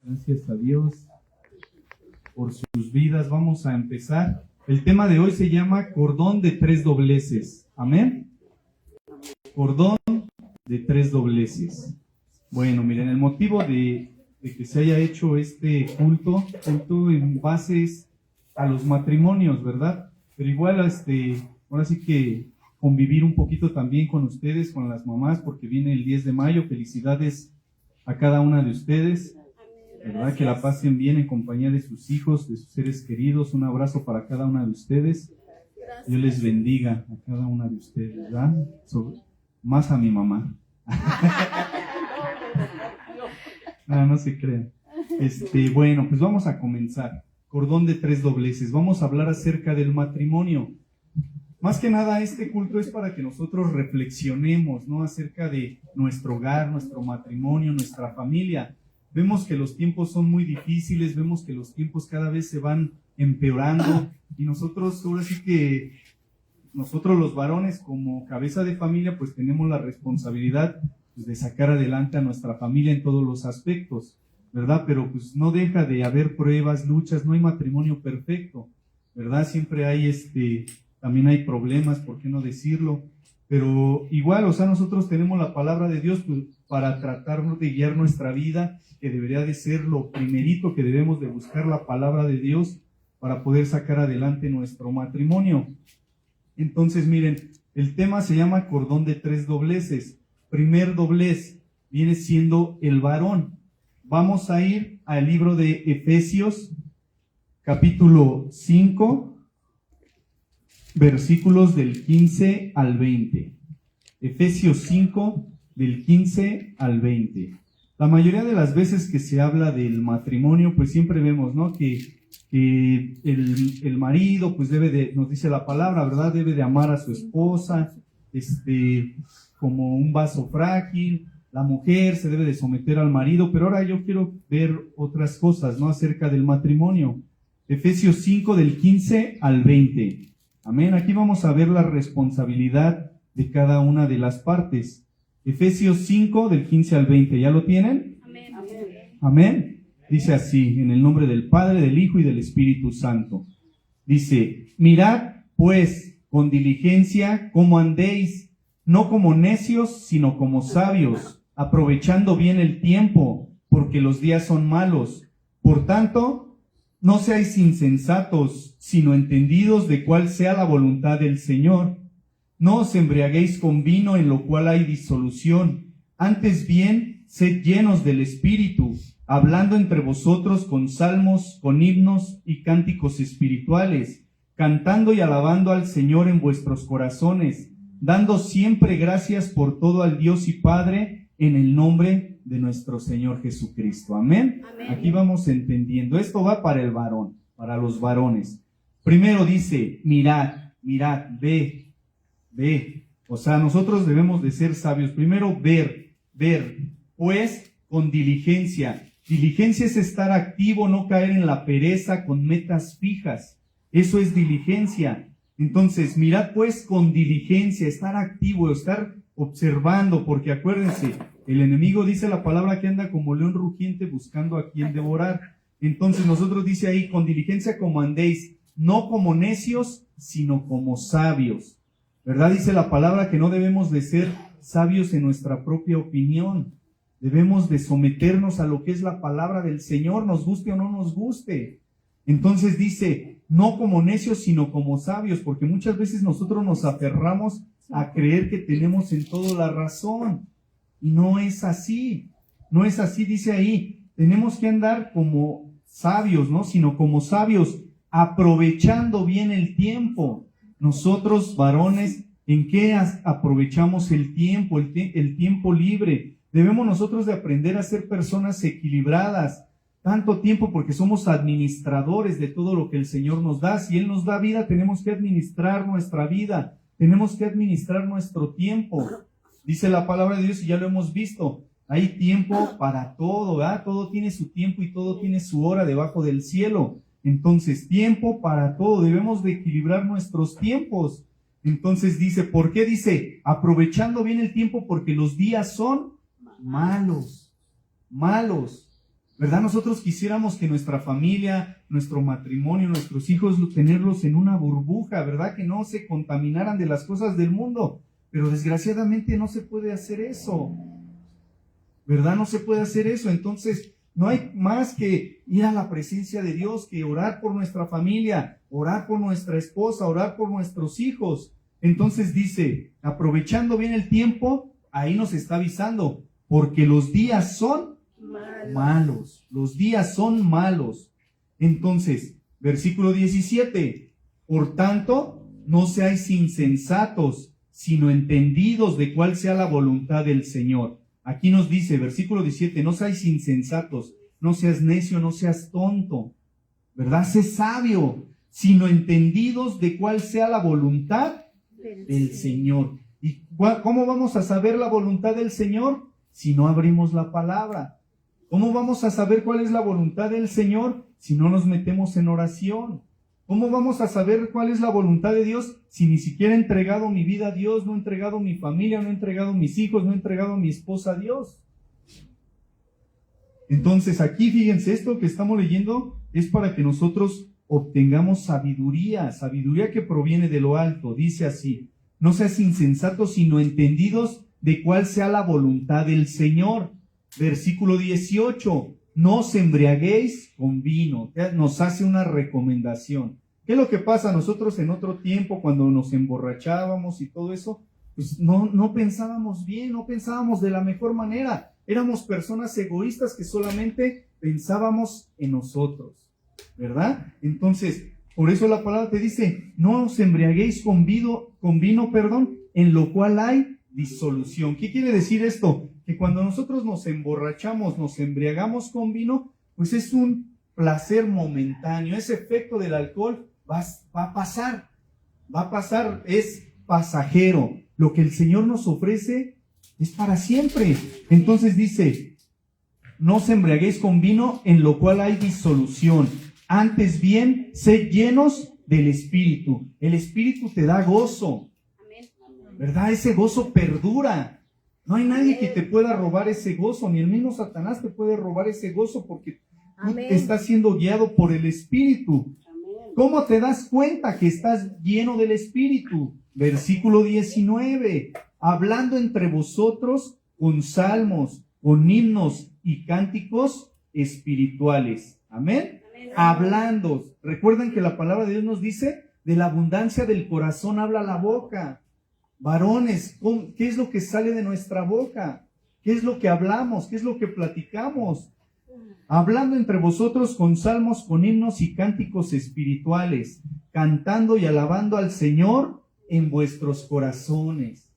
Gracias a Dios por sus vidas. Vamos a empezar. El tema de hoy se llama cordón de tres dobleces. Amén. Cordón de tres dobleces. Bueno, miren, el motivo de que se haya hecho este culto en bases a los matrimonios, ¿verdad? Pero igual, ahora sí que convivir un poquito también con ustedes, con las mamás, porque viene el 10 de mayo. Felicidades a cada una de ustedes, ¿verdad? Que la pasen bien en compañía de sus hijos, de sus seres queridos. Un abrazo para cada una de ustedes. Dios les bendiga a cada una de ustedes, ¿verdad? Más a mi mamá. No se crean. Bueno, pues vamos a comenzar. Cordón de tres dobleces. Vamos a hablar acerca del matrimonio. Más que nada, este culto es para que nosotros reflexionemos, ¿no? Acerca de nuestro hogar, nuestro matrimonio, nuestra familia. Vemos que los tiempos son muy difíciles, vemos que los tiempos cada vez se van empeorando y nosotros, ahora sí que nosotros los varones como cabeza de familia, pues tenemos la responsabilidad pues, de sacar adelante a nuestra familia en todos los aspectos, ¿verdad? Pero pues no deja de haber pruebas, luchas, no hay matrimonio perfecto, ¿verdad? Siempre hay también hay problemas, ¿por qué no decirlo? Pero igual, o sea, nosotros tenemos la palabra de Dios pues, para tratar de guiar nuestra vida, que debería de ser lo primerito que debemos de buscar, la palabra de Dios para poder sacar adelante nuestro matrimonio. Entonces, miren, el tema se llama cordón de tres dobleces. Primer doblez viene siendo el varón. Vamos a ir al libro de Efesios, capítulo 5, versículos del 15 al 20. Efesios 5, del 15 al 20. La mayoría de las veces que se habla del matrimonio, pues siempre vemos, ¿no? Que el marido, pues nos dice la palabra, ¿verdad? Debe de amar a su esposa, como un vaso frágil. La mujer se debe de someter al marido, pero ahora yo quiero ver otras cosas, ¿no? Acerca del matrimonio. Efesios 5, del 15 al 20. Amén. Aquí vamos a ver la responsabilidad de cada una de las partes. Efesios 5, del 15 al 20. ¿Ya lo tienen? Amén. Amén. Dice así, en el nombre del Padre, del Hijo y del Espíritu Santo. Dice, mirad, pues, con diligencia cómo andéis, no como necios, sino como sabios, aprovechando bien el tiempo, porque los días son malos. Por tanto, no seáis insensatos, sino entendidos de cuál sea la voluntad del Señor. No os embriaguéis con vino, en lo cual hay disolución. Antes bien, sed llenos del Espíritu, hablando entre vosotros con salmos, con himnos y cánticos espirituales, cantando y alabando al Señor en vuestros corazones, dando siempre gracias por todo al Dios y Padre, en el nombre de nuestro Señor Jesucristo. Amén. Amén. Aquí vamos entendiendo. Esto va para el varón, para los varones. Primero dice, mirad, ve. O sea, nosotros debemos de ser sabios. Primero, ver, pues con diligencia. Diligencia es estar activo, no caer en la pereza, con metas fijas. Eso es diligencia. Entonces, mirad pues con diligencia, estar activo, estar observando, porque acuérdense, el enemigo dice la palabra que anda como león rugiente buscando a quien devorar. Entonces nosotros dice ahí, con diligencia como andéis, no como necios, sino como sabios. ¿Verdad? Dice la palabra que no debemos de ser sabios en nuestra propia opinión. Debemos de someternos a lo que es la palabra del Señor, nos guste o no nos guste. Entonces dice, no como necios, sino como sabios, porque muchas veces nosotros nos aferramos a creer que tenemos en todo la razón. Y no es así. No es así, dice ahí. Tenemos que andar como sabios, ¿no? Sino como sabios, aprovechando bien el tiempo. Nosotros, varones, ¿en qué aprovechamos el tiempo, el tiempo libre? Debemos nosotros de aprender a ser personas equilibradas, tanto tiempo porque somos administradores de todo lo que el Señor nos da. Si Él nos da vida, tenemos que administrar nuestra vida, tenemos que administrar nuestro tiempo. Dice la palabra de Dios y ya lo hemos visto, hay tiempo para todo, ¿verdad? Todo tiene su tiempo y todo tiene su hora debajo del cielo. Entonces, tiempo para todo, debemos de equilibrar nuestros tiempos. Entonces dice, ¿por qué? Dice, aprovechando bien el tiempo porque los días son malos. ¿Verdad? Nosotros quisiéramos que nuestra familia, nuestro matrimonio, nuestros hijos, tenerlos en una burbuja, ¿verdad? Que no se contaminaran de las cosas del mundo. Pero desgraciadamente no se puede hacer eso, ¿verdad? No se puede hacer eso. Entonces, no hay más que ir a la presencia de Dios, que orar por nuestra familia, orar por nuestra esposa, orar por nuestros hijos. Entonces dice, aprovechando bien el tiempo, ahí nos está avisando, porque los días son malos. Los días son malos. Entonces, versículo 17, por tanto, no seáis insensatos, sino entendidos de cuál sea la voluntad del Señor. Aquí nos dice, versículo 17, no seáis insensatos, no seas necio, no seas tonto, ¿verdad? Sé sabio, sino entendidos de cuál sea la voluntad del Señor. ¿Y cómo vamos a saber la voluntad del Señor? Si no abrimos la palabra. ¿Cómo vamos a saber cuál es la voluntad del Señor si no nos metemos en oración? ¿Cómo vamos a saber cuál es la voluntad de Dios si ni siquiera he entregado mi vida a Dios, no he entregado mi familia, no he entregado mis hijos, no he entregado a mi esposa a Dios? Entonces aquí fíjense, esto que estamos leyendo es para que nosotros obtengamos sabiduría, sabiduría que proviene de lo alto. Dice así, no seas insensatos, sino entendidos de cuál sea la voluntad del Señor. Versículo 18, no os embriaguéis con vino. Nos hace una recomendación. ¿Qué es lo que pasa? Nosotros en otro tiempo, cuando nos emborrachábamos y todo eso, pues no pensábamos bien, no pensábamos de la mejor manera. Éramos personas egoístas que solamente pensábamos en nosotros, ¿verdad? Entonces, por eso la palabra te dice, no os embriaguéis con vino, en lo cual hay disolución. ¿Qué quiere decir esto? Que cuando nosotros nos emborrachamos, nos embriagamos con vino, pues es un placer momentáneo. Ese efecto del alcohol va a pasar, es pasajero. Lo que el Señor nos ofrece es para siempre. Entonces dice, no os embriaguéis con vino en lo cual hay disolución. Antes bien, sed llenos del Espíritu. El Espíritu te da gozo, ¿verdad? Ese gozo perdura. No hay nadie que te pueda robar ese gozo, ni el mismo Satanás te puede robar ese gozo porque tú estás siendo guiado por el Espíritu. ¿Cómo te das cuenta que estás lleno del Espíritu? Versículo 19, hablando entre vosotros con salmos, con himnos y cánticos espirituales. Amén. Hablando. Recuerden que la palabra de Dios nos dice, de la abundancia del corazón habla la boca. Varones, ¿qué es lo que sale de nuestra boca? ¿Qué es lo que hablamos? ¿Qué es lo que platicamos? Hablando entre vosotros con salmos, con himnos y cánticos espirituales, cantando y alabando al Señor en vuestros corazones.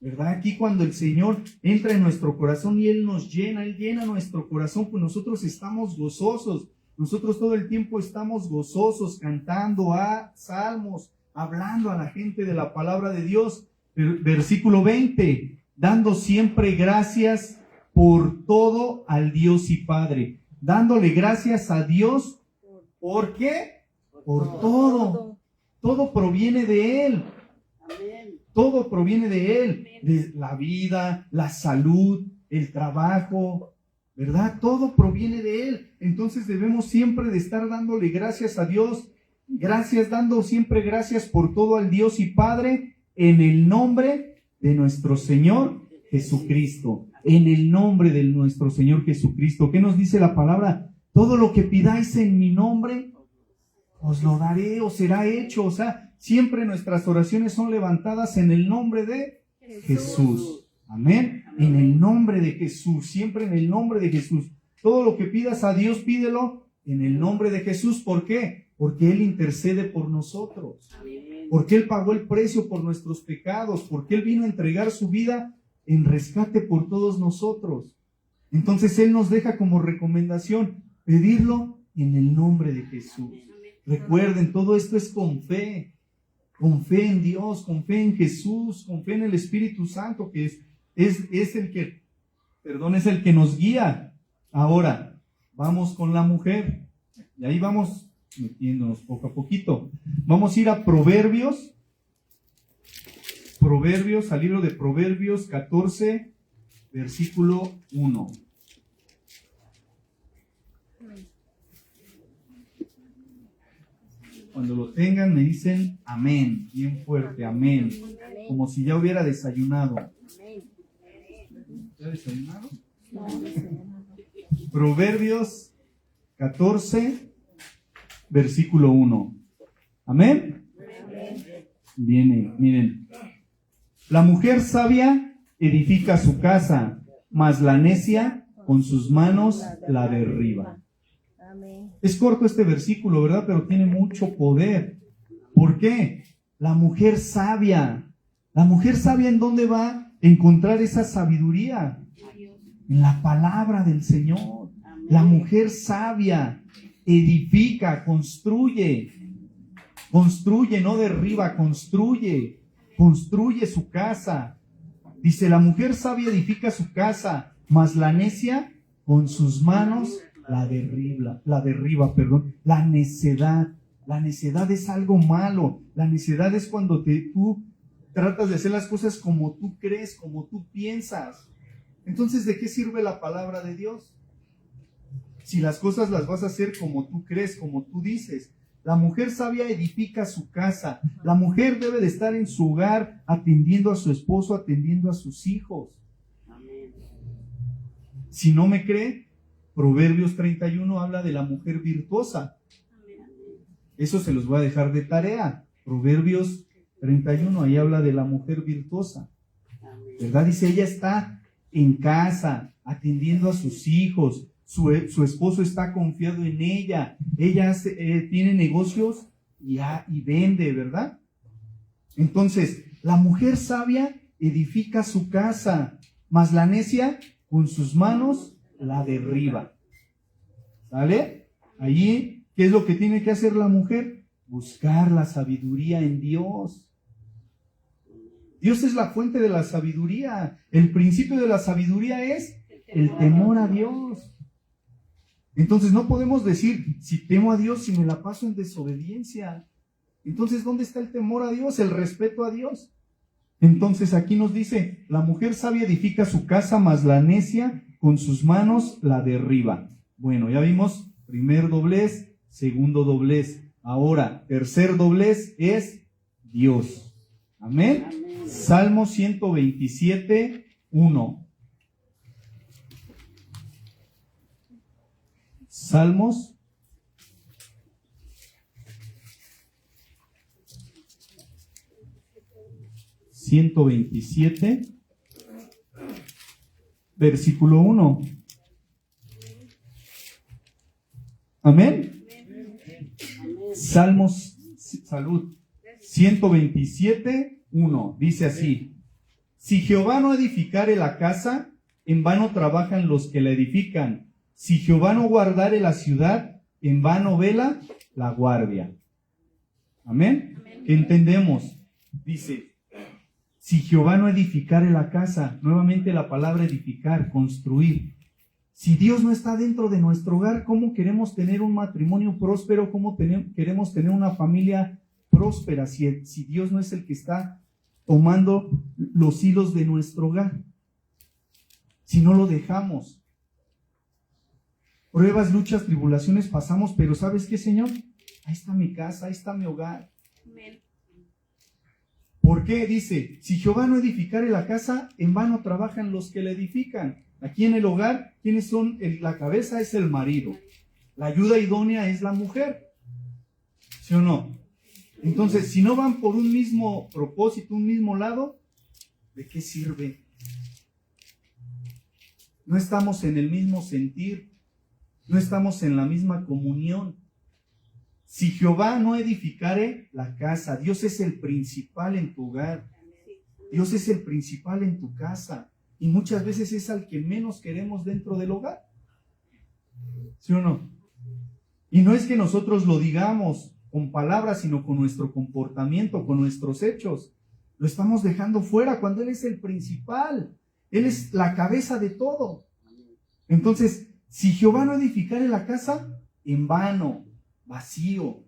¿Verdad? Aquí cuando el Señor entra en nuestro corazón y Él nos llena, Él llena nuestro corazón, pues nosotros estamos gozosos. Nosotros todo el tiempo estamos gozosos, cantando a salmos, hablando a la gente de la palabra de Dios. Versículo 20, dando siempre gracias por todo al Dios y Padre. Dándole gracias a Dios, ¿por qué? Por todo. Todo proviene de Él. Todo proviene de Él. De la vida, la salud, el trabajo, ¿verdad? Todo proviene de Él. Entonces debemos siempre de estar dándole gracias a Dios. Dando siempre gracias por todo al Dios y Padre, en el nombre de nuestro Señor Jesucristo. En el nombre de nuestro Señor Jesucristo. ¿Qué nos dice la palabra? Todo lo que pidáis en mi nombre, os lo daré, os será hecho. O sea, siempre nuestras oraciones son levantadas en el nombre de Jesús. Amén. En el nombre de Jesús, siempre en el nombre de Jesús. Todo lo que pidas a Dios, pídelo en el nombre de Jesús. ¿Por qué? Porque Él intercede por nosotros. Porque Él pagó el precio por nuestros pecados. Porque Él vino a entregar su vida en rescate por todos nosotros. Entonces Él nos deja como recomendación pedirlo en el nombre de Jesús. Recuerden, todo esto es con fe en Dios, con fe en Jesús, con fe en el Espíritu Santo, que es el que nos guía. Ahora, vamos con la mujer, y ahí vamos metiéndonos poco a poquito. Vamos a ir a Proverbios, al libro de Proverbios 14, versículo 1. Cuando lo tengan me dicen amén, bien fuerte, amén. Como si ya hubiera desayunado. ¿Ya desayunado? Proverbios 14, versículo 1. ¿Amén? Viene, miren. La mujer sabia edifica su casa, mas la necia con sus manos la derriba. Es corto este versículo, ¿verdad? Pero tiene mucho poder. ¿Por qué? La mujer sabia. ¿La mujer sabia en dónde va a encontrar esa sabiduría? En la palabra del Señor. La mujer sabia edifica, construye. Construye, no derriba, construye. Construye su casa. Dice, la mujer sabia edifica su casa, mas la necia con sus manos la derriba. La necedad es algo malo. La necedad es cuando tú tratas de hacer las cosas como tú crees, como tú piensas. Entonces, ¿de qué sirve la palabra de Dios? Si las cosas las vas a hacer como tú crees, como tú dices. La mujer sabia edifica su casa. La mujer debe de estar en su hogar atendiendo a su esposo, atendiendo a sus hijos. Si no me cree, Proverbios 31 habla de la mujer virtuosa. Eso se los voy a dejar de tarea. Proverbios 31, ahí habla de la mujer virtuosa. ¿Verdad? Dice, ella está en casa, atendiendo a sus hijos. Su esposo está confiado en ella. Ella tiene negocios y vende, ¿verdad? Entonces, la mujer sabia edifica su casa, mas la necia con sus manos la derriba. ¿Sale? Allí, ¿qué es lo que tiene que hacer la mujer? Buscar la sabiduría en Dios. Dios es la fuente de la sabiduría. El principio de la sabiduría es el temor a Dios. Entonces no podemos decir, si temo a Dios, si me la paso en desobediencia. Entonces, ¿dónde está el temor a Dios? El respeto a Dios. Entonces aquí nos dice, la mujer sabia edifica su casa, mas la necia con sus manos la derriba. Bueno, ya vimos primer doblez, segundo doblez. Ahora, tercer doblez es Dios. Amén. Salmo 127, 1. Salmos 127, versículo 1. Amén. Salmos, salud. 127, 1. Dice así: si Jehová no edificare la casa, en vano trabajan los que la edifican. Si Jehová no guardare la ciudad, en vano vela la guardia. Amén. ¿Qué entendemos? Dice, si Jehová no edificare la casa, nuevamente la palabra edificar, construir. Si Dios no está dentro de nuestro hogar, ¿cómo queremos tener un matrimonio próspero? ¿Cómo queremos tener una familia próspera si Dios no es el que está tomando los hilos de nuestro hogar? Si no lo dejamos. Pruebas, luchas, tribulaciones pasamos, pero ¿sabes qué, Señor? Ahí está mi casa, ahí está mi hogar. Amén. ¿Por qué? Dice, si Jehová no edificare la casa, en vano trabajan los que la edifican. Aquí en el hogar, ¿quiénes son? La cabeza es el marido. La ayuda idónea es la mujer. ¿Sí o no? Entonces, si no van por un mismo propósito, un mismo lado, ¿de qué sirve? No estamos en el mismo sentir. No estamos en la misma comunión. Si Jehová no edificare la casa, Dios es el principal en tu hogar. Dios es el principal en tu casa. Y muchas veces es al que menos queremos dentro del hogar. ¿Sí o no? Y no es que nosotros lo digamos con palabras, sino con nuestro comportamiento, con nuestros hechos. Lo estamos dejando fuera cuando Él es el principal. Él es la cabeza de todo. Entonces, si Jehová no edificare la casa, en vano, vacío,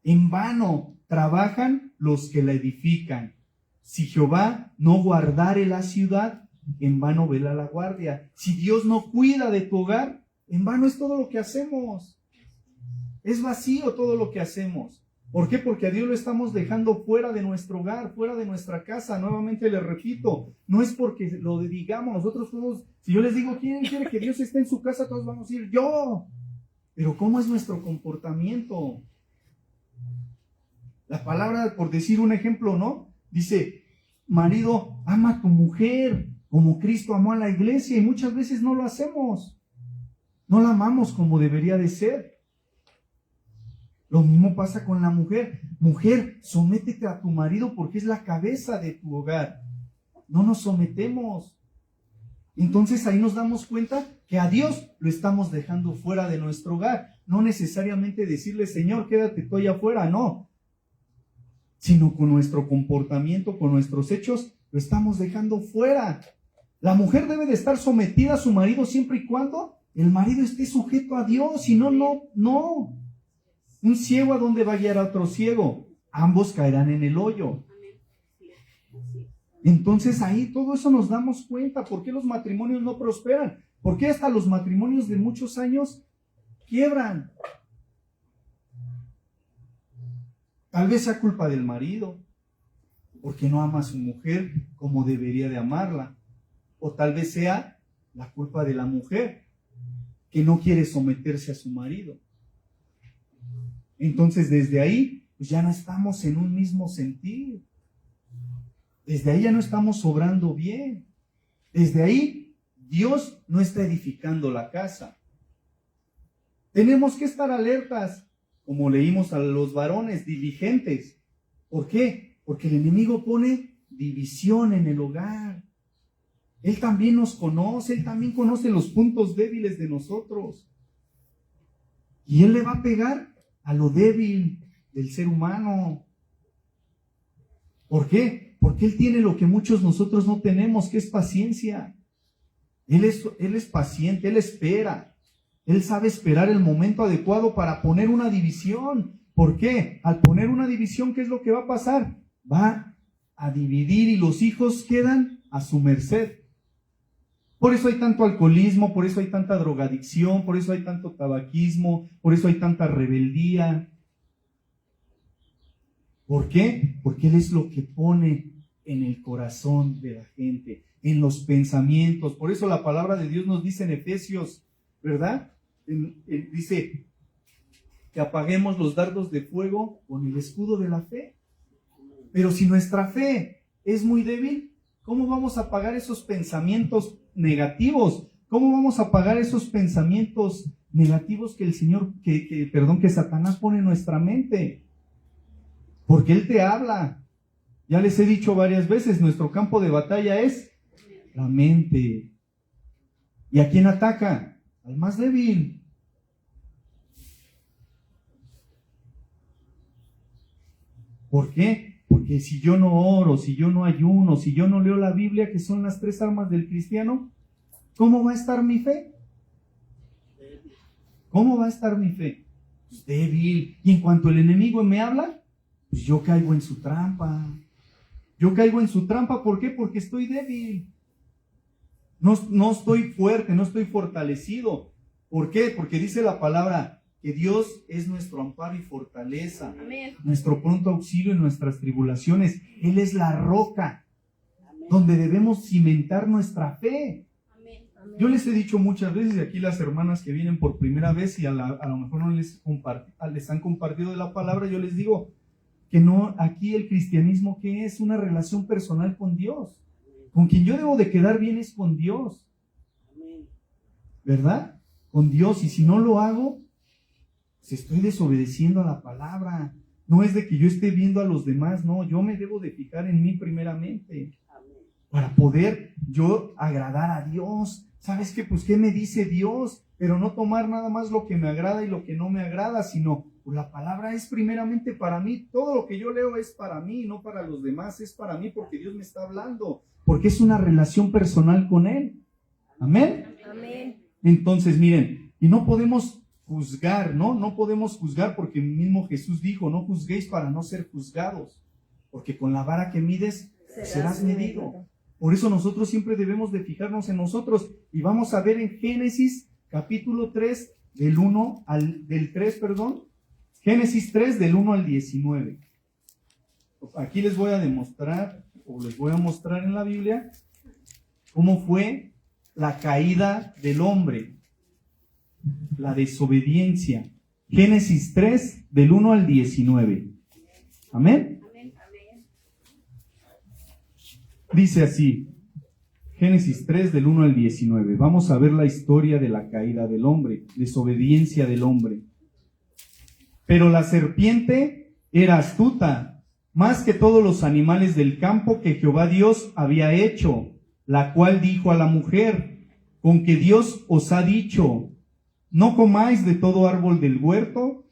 en vano trabajan los que la edifican. Si Jehová no guardare la ciudad, en vano vela la guardia. Si Dios no cuida de tu hogar, en vano es todo lo que hacemos. Es vacío todo lo que hacemos. ¿Por qué? Porque a Dios lo estamos dejando fuera de nuestro hogar, fuera de nuestra casa. Nuevamente les repito, no es porque lo digamos. Nosotros somos, si yo les digo, ¿quién quiere que Dios esté en su casa? Todos vamos a decir, yo. Pero ¿cómo es nuestro comportamiento? La palabra, por decir un ejemplo, ¿no? Dice, marido, ama a tu mujer como Cristo amó a la iglesia, y muchas veces no lo hacemos. No la amamos como debería de ser. Lo mismo pasa con la mujer. Mujer, sométete a tu marido porque es la cabeza de tu hogar. No nos sometemos. Entonces ahí nos damos cuenta que a Dios lo estamos dejando fuera de nuestro hogar. No necesariamente decirle, Señor, quédate tú allá afuera, no. Sino con nuestro comportamiento, con nuestros hechos, lo estamos dejando fuera. La mujer debe de estar sometida a su marido siempre y cuando el marido esté sujeto a Dios. Si no, no. Un ciego, ¿a dónde va a guiar a otro ciego? Ambos caerán en el hoyo. Entonces ahí todo eso nos damos cuenta. ¿Por qué los matrimonios no prosperan? ¿Por qué hasta los matrimonios de muchos años quiebran? Tal vez sea culpa del marido, porque no ama a su mujer como debería de amarla. O tal vez sea la culpa de la mujer, que no quiere someterse a su marido. Entonces desde ahí, pues ya no estamos en un mismo sentir. Desde ahí ya no estamos obrando bien. Desde ahí, Dios no está edificando la casa. Tenemos que estar alertas, como leímos a los varones, diligentes. ¿Por qué? Porque el enemigo pone división en el hogar. Él también nos conoce, Él también conoce los puntos débiles de nosotros. Y Él le va a pegar a lo débil del ser humano. ¿Por qué? Porque Él tiene lo que muchos nosotros no tenemos, que es paciencia. Él es paciente, Él espera. Él sabe esperar el momento adecuado para poner una división. ¿Por qué? Al poner una división, ¿qué es lo que va a pasar? Va a dividir y los hijos quedan a su merced. Por eso hay tanto alcoholismo, por eso hay tanta drogadicción, por eso hay tanto tabaquismo, por eso hay tanta rebeldía. ¿Por qué? Porque Él es lo que pone en el corazón de la gente, en los pensamientos. Por eso la palabra de Dios nos dice en Efesios, ¿verdad? Dice que apaguemos los dardos de fuego con el escudo de la fe. Pero si nuestra fe es muy débil, ¿cómo vamos a apagar esos pensamientos negativos? ¿Cómo vamos a apagar esos pensamientos negativos que el Señor, que Satanás pone en nuestra mente? Porque Él te habla. Ya les he dicho varias veces, nuestro campo de batalla es la mente. ¿Y a quién ataca? Al más débil. ¿Por qué? Porque si yo no oro, si yo no ayuno, si yo no leo la Biblia, que son las 3 armas del cristiano, ¿cómo va a estar mi fe? ¿Cómo va a estar mi fe? Pues débil. Y en cuanto el enemigo me habla, pues yo caigo en su trampa. Yo caigo en su trampa, ¿por qué? Porque estoy débil. No estoy fuerte, no estoy fortalecido. ¿Por qué? Porque dice la palabra que Dios es nuestro amparo y fortaleza. Amén. Nuestro pronto auxilio en nuestras tribulaciones. Él es la roca. Amén. Donde debemos cimentar nuestra fe. Amén. Amén. Yo les he dicho muchas veces, y aquí las hermanas que vienen por primera vez y a lo mejor no les han compartido de la palabra, yo les digo que no, aquí el cristianismo, ¿qué es? Una relación personal con Dios. Con quien yo debo de quedar bien es con Dios. ¿Verdad? Con Dios. Y si no lo hago, pues estoy desobedeciendo a la palabra. No es de que yo esté viendo a los demás, no. Yo me debo de fijar en mí primeramente. Para poder yo agradar a Dios. ¿Sabes qué? Pues, ¿qué me dice Dios? Pero no tomar nada más lo que me agrada y lo que no me agrada, sino pues la palabra es primeramente para mí. Todo lo que yo leo es para mí, no para los demás. Es para mí porque Dios me está hablando. Porque es una relación personal con Él. Amén. Amén. Entonces, miren, y no podemos juzgar, ¿no? No podemos juzgar porque mismo Jesús dijo, no juzguéis para no ser juzgados. Porque con la vara que mides, serás medido. Por eso nosotros siempre debemos de fijarnos en nosotros. Y vamos a ver en Génesis capítulo 3, del 3, perdón. Génesis 3, del 1 al 19. Aquí les voy a demostrar, o les voy a mostrar en la Biblia, cómo fue la caída del hombre, la desobediencia. Génesis 3, del 1 al 19. Amén. Dice así, Génesis 3, del 1 al 19. Vamos a ver la historia de la caída del hombre, desobediencia del hombre. Pero la serpiente era astuta, más que todos los animales del campo que Jehová Dios había hecho, la cual dijo a la mujer: con que Dios os ha dicho, no comáis de todo árbol del huerto.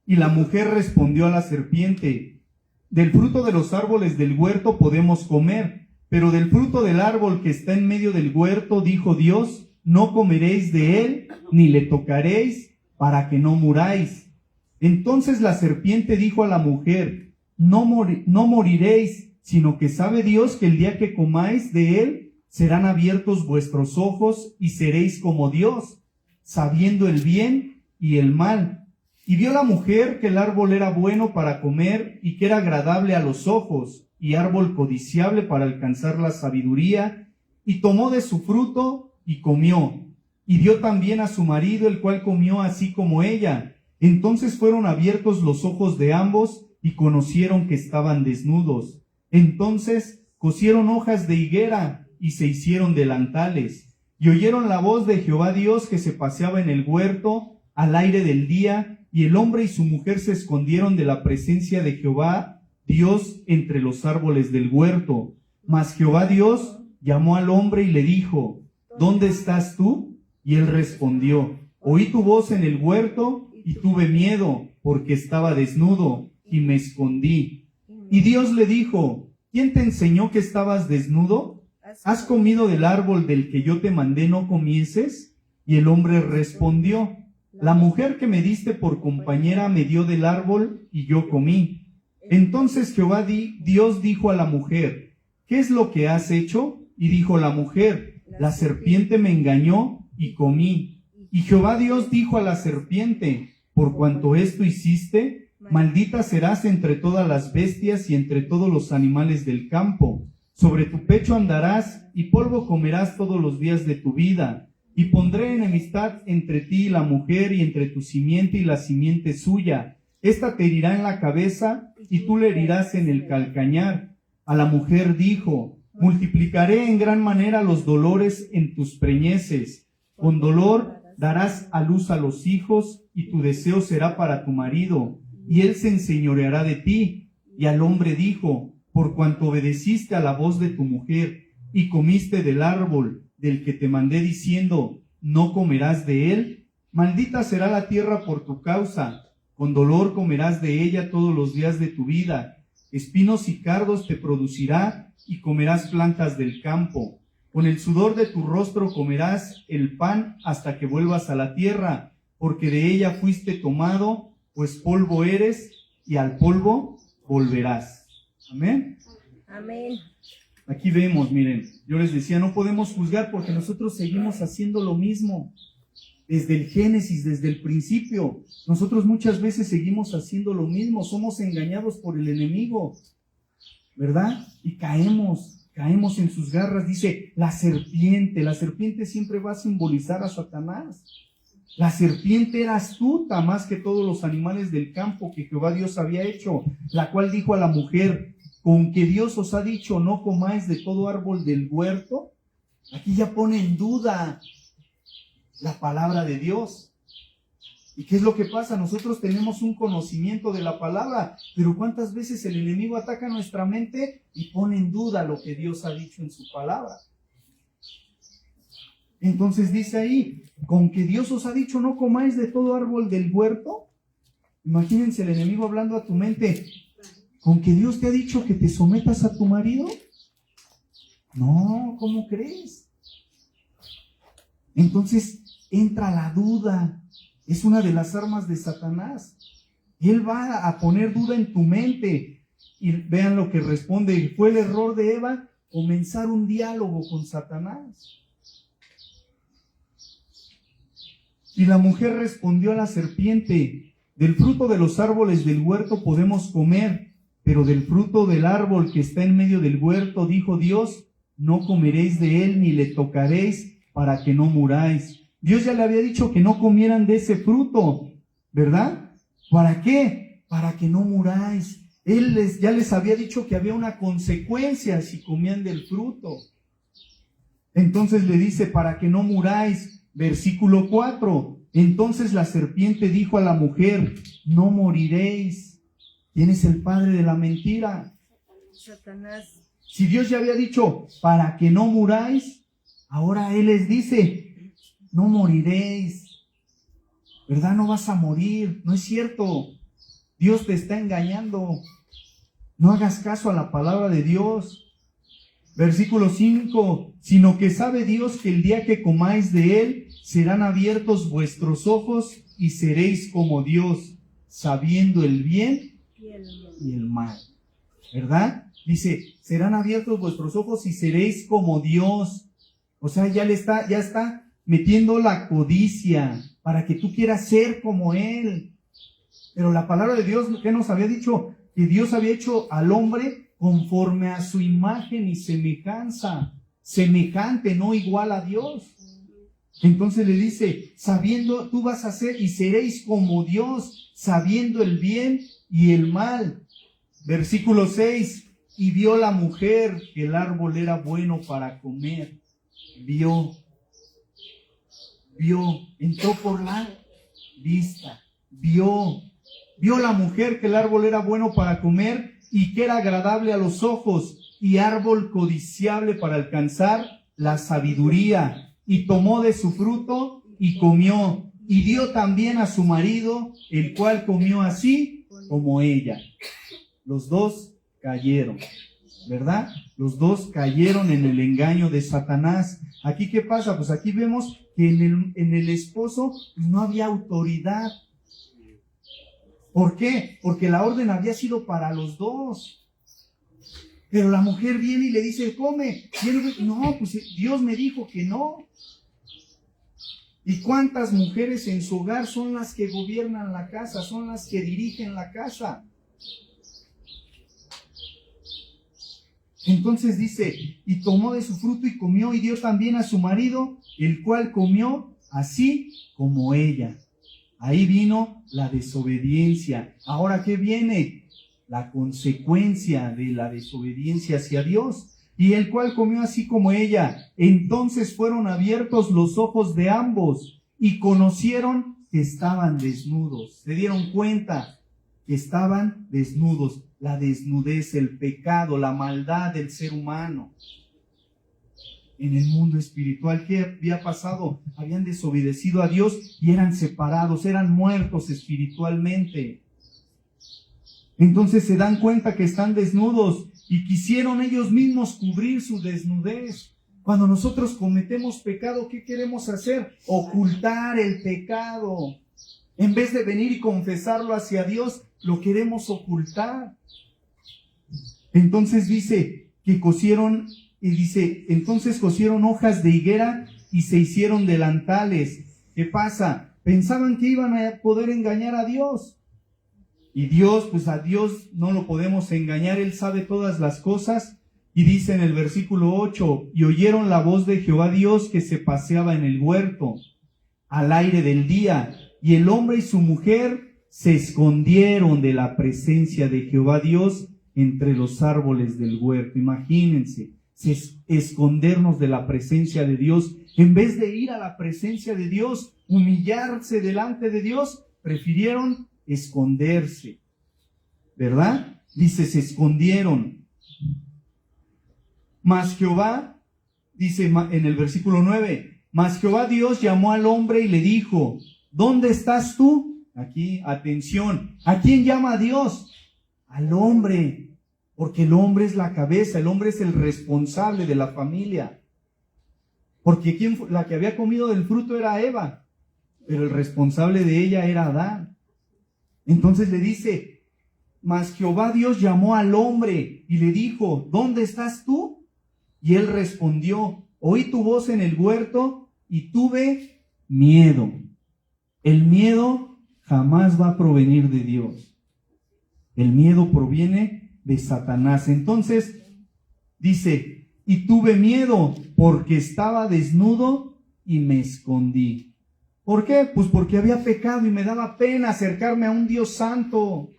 Y la mujer respondió a la serpiente: del fruto de los árboles del huerto podemos comer, pero del fruto del árbol que está en medio del huerto, dijo Dios, no comeréis de él, ni le tocaréis, para que no muráis. Entonces la serpiente dijo a la mujer: no moriréis, sino que sabe Dios que el día que comáis de él, serán abiertos vuestros ojos y seréis como Dios, sabiendo el bien y el mal. Y vio la mujer que el árbol era bueno para comer y que era agradable a los ojos, y árbol codiciable para alcanzar la sabiduría, y tomó de su fruto y comió. Y dio también a su marido, el cual comió así como ella. Entonces fueron abiertos los ojos de ambos y conocieron que estaban desnudos. Entonces cosieron hojas de higuera y se hicieron delantales. Y oyeron la voz de Jehová Dios que se paseaba en el huerto al aire del día, y el hombre y su mujer se escondieron de la presencia de Jehová Dios entre los árboles del huerto. Mas Jehová Dios llamó al hombre y le dijo: ¿dónde estás tú? Y él respondió: oí tu voz en el huerto y tuve miedo, porque estaba desnudo y me escondí. Y Dios le dijo: ¿quién te enseñó que estabas desnudo? ¿Has comido del árbol del que yo te mandé no comieses? Y el hombre respondió: la mujer que me diste por compañera me dio del árbol y yo comí. Entonces Jehová Dios dijo a la mujer: ¿qué es lo que has hecho? Y dijo la mujer: la serpiente me engañó y comí. Y Jehová Dios dijo a la serpiente: por cuanto esto hiciste, maldita serás entre todas las bestias y entre todos los animales del campo. Sobre tu pecho andarás y polvo comerás todos los días de tu vida. Y pondré enemistad entre ti y la mujer, y entre tu simiente y la simiente suya. Esta te herirá en la cabeza y tú le herirás en el calcañar. A la mujer dijo: multiplicaré en gran manera los dolores en tus preñeces. Con dolor darás a luz a los hijos, y tu deseo será para tu marido, y él se enseñoreará de ti. Y al hombre dijo: por cuanto obedeciste a la voz de tu mujer, y comiste del árbol del que te mandé diciendo, no comerás de él, maldita será la tierra por tu causa, con dolor comerás de ella todos los días de tu vida. Espinos y cardos te producirá, y comerás plantas del campo. Con el sudor de tu rostro comerás el pan hasta que vuelvas a la tierra, porque de ella fuiste tomado, pues polvo eres, y al polvo volverás. Amén. Amén. Aquí vemos, miren, yo les decía, no podemos juzgar porque nosotros seguimos haciendo lo mismo. Desde el Génesis, desde el principio, nosotros muchas veces seguimos haciendo lo mismo, somos engañados por el enemigo, ¿verdad? Y caemos en sus garras. Dice, la serpiente siempre va a simbolizar a Satanás. La serpiente era astuta más que todos los animales del campo que Jehová Dios había hecho, la cual dijo a la mujer: con que Dios os ha dicho, no comáis de todo árbol del huerto. Aquí ya pone en duda la palabra de Dios. ¿Y qué es lo que pasa? Nosotros tenemos un conocimiento de la palabra, pero ¿cuántas veces el enemigo ataca nuestra mente y pone en duda lo que Dios ha dicho en su palabra? Entonces dice ahí, con que Dios os ha dicho, no comáis de todo árbol del huerto. Imagínense el enemigo hablando a tu mente: ¿con que Dios te ha dicho que te sometas a tu marido? No, ¿cómo crees? Entonces entra la duda. Es una de las armas de Satanás. Él va a poner duda en tu mente. Y vean lo que responde. ¿Fue el error de Eva comenzar un diálogo con Satanás? Y la mujer respondió a la serpiente: del fruto de los árboles del huerto podemos comer, pero del fruto del árbol que está en medio del huerto, dijo Dios, no comeréis de él ni le tocaréis para que no muráis. Dios ya le había dicho que no comieran de ese fruto, ¿verdad? ¿Para qué? Para que no muráis. Él ya les había dicho que había una consecuencia si comían del fruto. Entonces le dice, para que no muráis. Versículo 4. Entonces la serpiente dijo a la mujer, no moriréis. ¿Quién es el padre de la mentira? Satanás. Si Dios ya había dicho, para que no muráis, ahora Él les dice, no moriréis. ¿Verdad? No vas a morir. No es cierto. Dios te está engañando. No hagas caso a la palabra de Dios. Versículo 5, sino que sabe Dios que el día que comáis de él, serán abiertos vuestros ojos y seréis como Dios, sabiendo el bien y el mal. ¿Verdad? Dice, serán abiertos vuestros ojos y seréis como Dios. O sea, ya está metiendo la codicia para que tú quieras ser como Él. Pero la palabra de Dios, ¿qué nos había dicho? Que Dios había hecho al hombre conforme a su imagen y semejanza, semejante, no igual a Dios. Entonces le dice, sabiendo, tú vas a ser y seréis como Dios, sabiendo el bien y el mal. Versículo 6, y vio la mujer que el árbol era bueno para comer. Vio, entró por la vista, vio la mujer que el árbol era bueno para comer y que era agradable a los ojos y árbol codiciable para alcanzar la sabiduría, y tomó de su fruto y comió, y dio también a su marido, el cual comió así como ella. Los dos cayeron, ¿verdad? Los dos cayeron en el engaño de Satanás. Aquí, ¿qué pasa? Pues aquí vemos que en el esposo no había autoridad. ¿Por qué? Porque la orden había sido para los dos. Pero la mujer viene y le dice, come. Y él dice, no, pues Dios me dijo que no. ¿Y cuántas mujeres en su hogar son las que gobiernan la casa? Son las que dirigen la casa. Entonces dice, y tomó de su fruto y comió y dio también a su marido, el cual comió así como ella. Ahí vino la desobediencia. Ahora, ¿qué viene? La consecuencia de la desobediencia hacia Dios. Y el cual comió así como ella. Entonces fueron abiertos los ojos de ambos y conocieron que estaban desnudos. Se dieron cuenta que estaban desnudos. La desnudez, el pecado, la maldad del ser humano. En el mundo espiritual, ¿qué había pasado? Habían desobedecido a Dios y eran separados, eran muertos espiritualmente. Entonces se dan cuenta que están desnudos y quisieron ellos mismos cubrir su desnudez. Cuando nosotros cometemos pecado, ¿qué queremos hacer? Ocultar el pecado. En vez de venir y confesarlo hacia Dios, lo queremos ocultar. Entonces dice que cosieron... Y dice, entonces cosieron hojas de higuera y se hicieron delantales. ¿Qué pasa? Pensaban que iban a poder engañar a Dios. Y Dios, pues a Dios no lo podemos engañar, Él sabe todas las cosas. Y dice en el versículo 8, y oyeron la voz de Jehová Dios que se paseaba en el huerto al aire del día. Y el hombre y su mujer se escondieron de la presencia de Jehová Dios entre los árboles del huerto. Imagínense. Escondernos de la presencia de Dios, en vez de ir a la presencia de Dios, humillarse delante de Dios, prefirieron esconderse, ¿verdad? Dice, se escondieron. Mas Jehová, dice en el versículo 9, mas Jehová Dios llamó al hombre y le dijo, ¿dónde estás tú? Aquí, atención, ¿a quién llama a Dios? Al hombre. Porque el hombre es la cabeza, el hombre es el responsable de la familia. Porque la que había comido del fruto era Eva, pero el responsable de ella era Adán. Entonces le dice, mas Jehová Dios llamó al hombre y le dijo, ¿dónde estás tú? Y él respondió, oí tu voz en el huerto y tuve miedo. El miedo jamás va a provenir de Dios. El miedo proviene de Satanás. Entonces, dice, y tuve miedo porque estaba desnudo y me escondí. ¿Por qué? Pues porque había pecado y me daba pena acercarme a un Dios santo.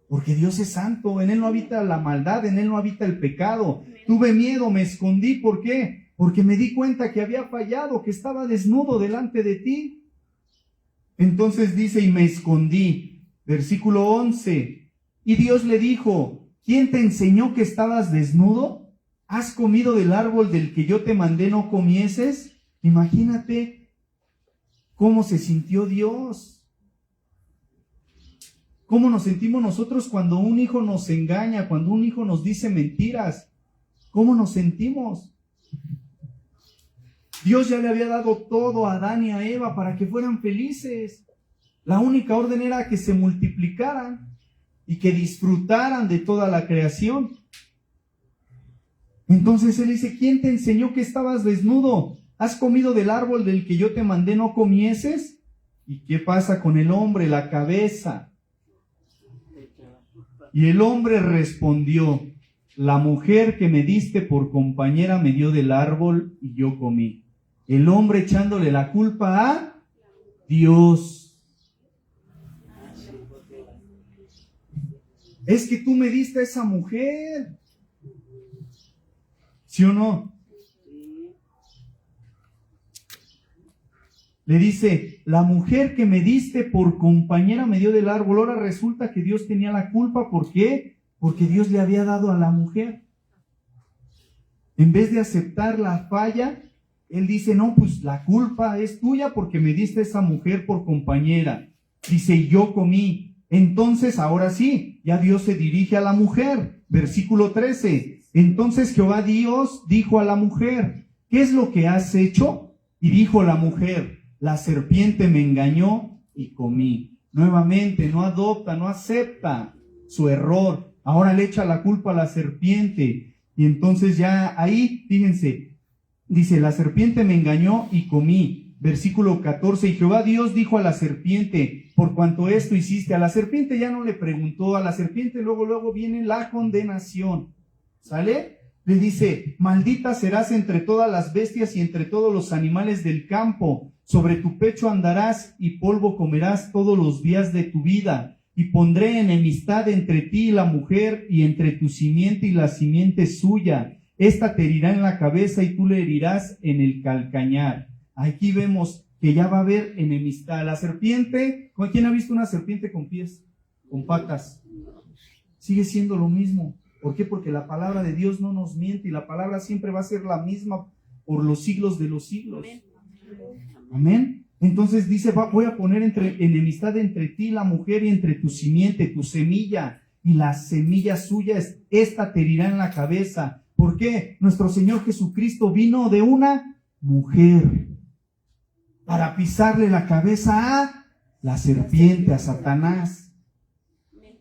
Porque Dios es santo, en Él no habita la maldad, en Él no habita el pecado. Tuve miedo, me escondí, ¿por qué? Porque me di cuenta que había fallado, que estaba desnudo delante de ti. Entonces dice, y me escondí. Versículo 11. Y Dios le dijo, ¿quién te enseñó que estabas desnudo? ¿Has comido del árbol del que yo te mandé no comieses? Imagínate cómo se sintió Dios. ¿Cómo nos sentimos nosotros cuando un hijo nos engaña, cuando un hijo nos dice mentiras? ¿Cómo nos sentimos? Dios ya le había dado todo a Adán y a Eva para que fueran felices. La única orden era que se multiplicaran y que disfrutaran de toda la creación. Entonces Él dice, ¿quién te enseñó que estabas desnudo? ¿Has comido del árbol del que yo te mandé no comieses? ¿Y qué pasa con el hombre? La cabeza. Y el hombre respondió, la mujer que me diste por compañera me dio del árbol y yo comí. El hombre echándole la culpa a Dios. Es que tú me diste a esa mujer. ¿Sí o no? Le dice, la mujer que me diste por compañera me dio del árbol. Ahora resulta que Dios tenía la culpa. ¿Por qué? Porque Dios le había dado a la mujer. En vez de aceptar la falla, Él dice, no, pues la culpa es tuya porque me diste a esa mujer por compañera. Dice, y yo comí. Entonces, ahora sí, ya Dios se dirige a la mujer. Versículo 13. Entonces Jehová Dios dijo a la mujer, ¿qué es lo que has hecho? Y dijo la mujer, la serpiente me engañó y comí. Nuevamente, no adopta, no acepta su error. Ahora le echa la culpa a la serpiente. Y entonces ya ahí, fíjense, dice, la serpiente me engañó y comí. Versículo 14, y Jehová Dios dijo a la serpiente, por cuanto esto hiciste, a la serpiente ya no le preguntó, a la serpiente luego viene la condenación. ¿Sale? Le dice, maldita serás entre todas las bestias y entre todos los animales del campo. Sobre tu pecho andarás y polvo comerás todos los días de tu vida. Y pondré enemistad entre ti y la mujer y entre tu simiente y la simiente suya. Esta te herirá en la cabeza y tú le herirás en el calcañar. Aquí vemos que ya va a haber enemistad. La serpiente, ¿quién ha visto una serpiente con pies? Con patas. Sigue siendo lo mismo. ¿Por qué? Porque la palabra de Dios no nos miente y la palabra siempre va a ser la misma por los siglos de los siglos. Amén. Entonces dice, voy a poner enemistad entre ti y la mujer y entre tu simiente, tu semilla y la semilla suya, esta te herirá en la cabeza. ¿Por qué? Nuestro Señor Jesucristo vino de una mujer para pisarle la cabeza a la serpiente, a Satanás.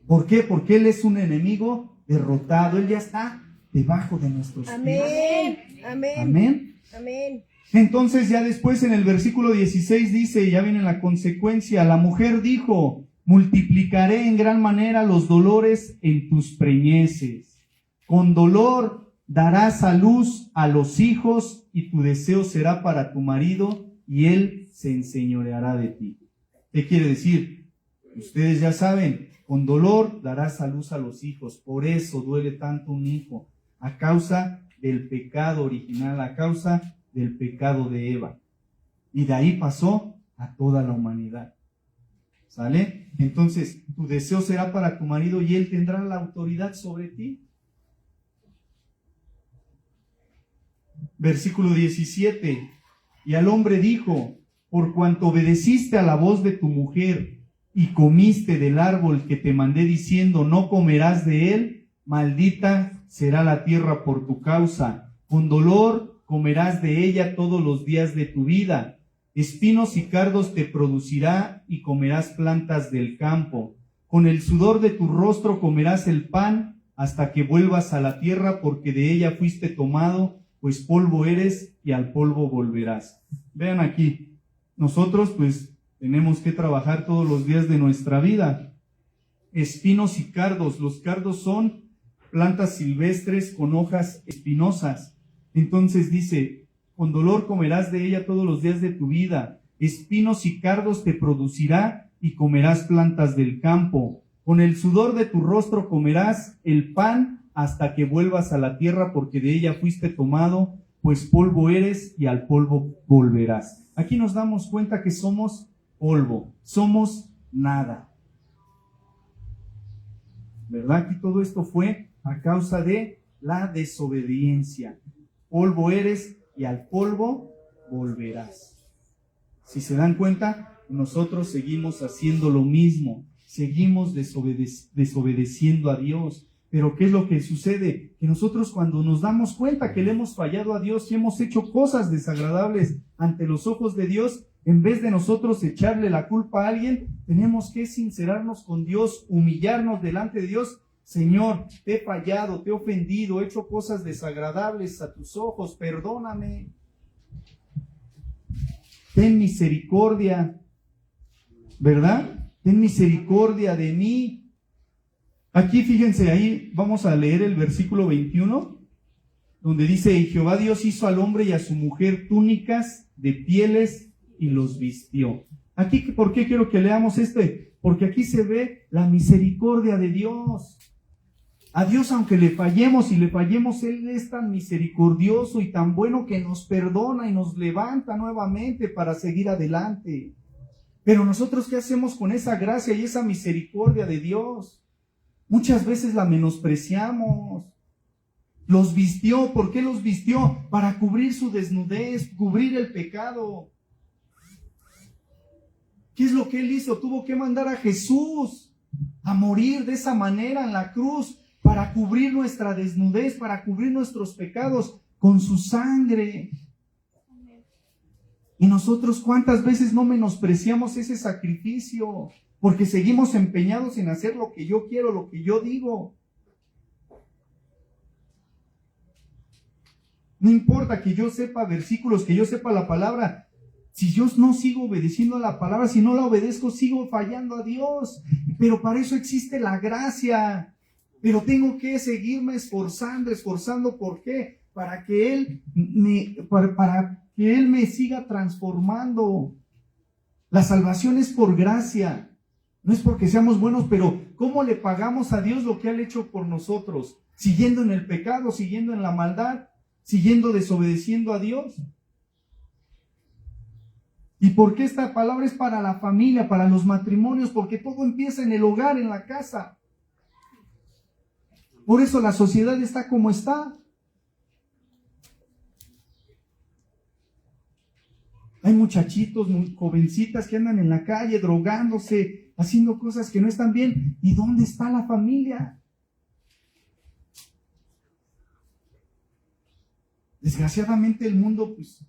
¿Por qué? Porque Él es un enemigo derrotado. Él ya está debajo de nuestros pies. Amén. Amén. Amén. Amén. Entonces ya después en el versículo 16 dice, ya viene la consecuencia, la mujer dijo, multiplicaré en gran manera los dolores en tus preñeces. Con dolor darás a luz a los hijos y tu deseo será para tu marido y él se enseñoreará de ti. ¿Qué quiere decir? Ustedes ya saben, con dolor darás a luz a los hijos. Por eso duele tanto un hijo, a causa del pecado original, a causa del pecado de Eva. Y de ahí pasó a toda la humanidad. ¿Sale? Entonces, tu deseo será para tu marido y él tendrá la autoridad sobre ti. Versículo 17. Y al hombre dijo, por cuanto obedeciste a la voz de tu mujer y comiste del árbol que te mandé diciendo, no comerás de él, maldita será la tierra por tu causa. Con dolor comerás de ella todos los días de tu vida. Espinos y cardos te producirá y comerás plantas del campo. Con el sudor de tu rostro comerás el pan hasta que vuelvas a la tierra, porque de ella fuiste tomado, pues polvo eres y al polvo volverás. Vean aquí, nosotros pues tenemos que trabajar todos los días de nuestra vida. Espinos y cardos. Los cardos son plantas silvestres con hojas espinosas. Entonces dice, con dolor comerás de ella todos los días de tu vida. Espinos y cardos te producirá y comerás plantas del campo. Con el sudor de tu rostro comerás el pan hasta que vuelvas a la tierra, porque de ella fuiste tomado, pues polvo eres y al polvo volverás. Aquí nos damos cuenta que somos polvo, somos nada. ¿Verdad? Aquí todo esto fue a causa de la desobediencia. Polvo eres y al polvo volverás. Si se dan cuenta, nosotros seguimos haciendo lo mismo, seguimos desobedeciendo a Dios. Pero ¿qué es lo que sucede? Que nosotros, cuando nos damos cuenta que le hemos fallado a Dios y hemos hecho cosas desagradables ante los ojos de Dios, en vez de nosotros echarle la culpa a alguien, tenemos que sincerarnos con Dios, humillarnos delante de Dios. Señor, te he fallado, te he ofendido, he hecho cosas desagradables a tus ojos, perdóname. Ten misericordia, ¿verdad? Ten misericordia de mí. Aquí fíjense, ahí vamos a leer el versículo 21, donde dice, y Jehová Dios hizo al hombre y a su mujer túnicas de pieles y los vistió. Aquí, ¿por qué quiero que leamos Porque aquí se ve la misericordia de Dios. A Dios, aunque le fallemos, Él es tan misericordioso y tan bueno que nos perdona y nos levanta nuevamente para seguir adelante. Pero nosotros, ¿qué hacemos con esa gracia y esa misericordia de Dios? Muchas veces la menospreciamos. Los vistió. ¿Por qué los vistió? Para cubrir su desnudez, cubrir el pecado. ¿Qué es lo que Él hizo? Tuvo que mandar a Jesús a morir de esa manera en la cruz para cubrir nuestra desnudez, para cubrir nuestros pecados con su sangre. Y nosotros, ¿cuántas veces no menospreciamos ese sacrificio? Porque seguimos empeñados en hacer lo que yo quiero, lo que yo digo. No importa que yo sepa versículos, que yo sepa la palabra. Si yo no sigo obedeciendo a la palabra, si no la obedezco, sigo fallando a Dios. Pero para eso existe la gracia. Pero tengo que seguirme esforzando. ¿Por qué? Para que Él me siga transformando. La salvación es por gracia. No es porque seamos buenos, pero ¿cómo le pagamos a Dios lo que Él ha hecho por nosotros? ¿Siguiendo en el pecado, siguiendo en la maldad, siguiendo desobedeciendo a Dios? ¿Y por qué esta palabra es para la familia, para los matrimonios? Porque todo empieza en el hogar, en la casa. Por eso la sociedad está como está. Hay muchachitos, jovencitas que andan en la calle drogándose, haciendo cosas que no están bien. ¿Y dónde está la familia? Desgraciadamente el mundo pues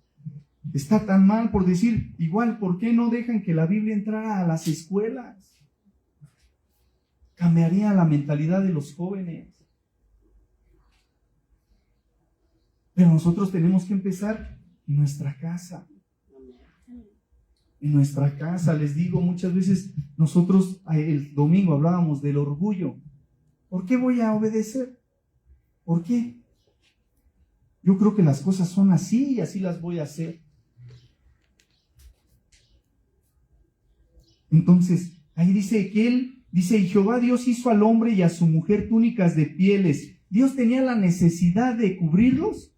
está tan mal, por decir, igual, ¿por qué no dejan que la Biblia entrara a las escuelas? Cambiaría la mentalidad de los jóvenes. Pero nosotros tenemos que empezar en nuestra casa. En nuestra casa, les digo, muchas veces nosotros el domingo hablábamos del orgullo. ¿Por qué voy a obedecer? ¿Por qué? Yo creo que las cosas son así y así las voy a hacer. Entonces, ahí dice que y Jehová Dios hizo al hombre y a su mujer túnicas de pieles. ¿Dios tenía la necesidad de cubrirlos?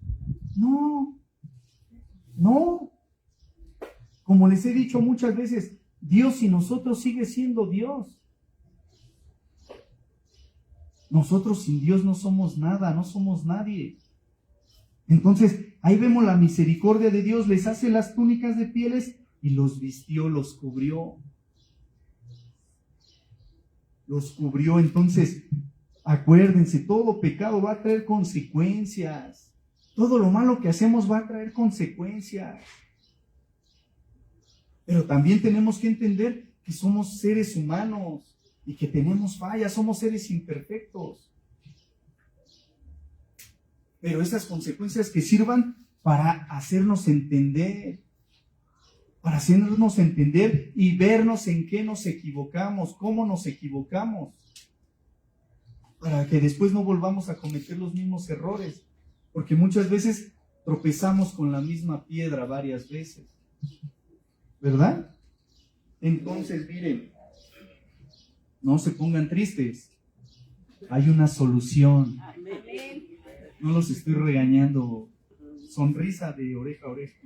No. Como les he dicho muchas veces, Dios y nosotros sigue siendo Dios. Nosotros sin Dios no somos nada, no somos nadie. Entonces, ahí vemos la misericordia de Dios, les hace las túnicas de pieles y los vistió, los cubrió. Los cubrió. Entonces, acuérdense, todo pecado va a traer consecuencias. Todo lo malo que hacemos va a traer consecuencias. Pero también tenemos que entender que somos seres humanos y que tenemos fallas, somos seres imperfectos. Pero esas consecuencias que sirvan para hacernos entender. para hacernos entender y vernos en qué nos equivocamos, cómo nos equivocamos, para que después no volvamos a cometer los mismos errores, porque muchas veces tropezamos con la misma piedra varias veces, ¿verdad? Entonces, miren, no se pongan tristes, hay una solución. No los estoy regañando, sonrisa de oreja a oreja.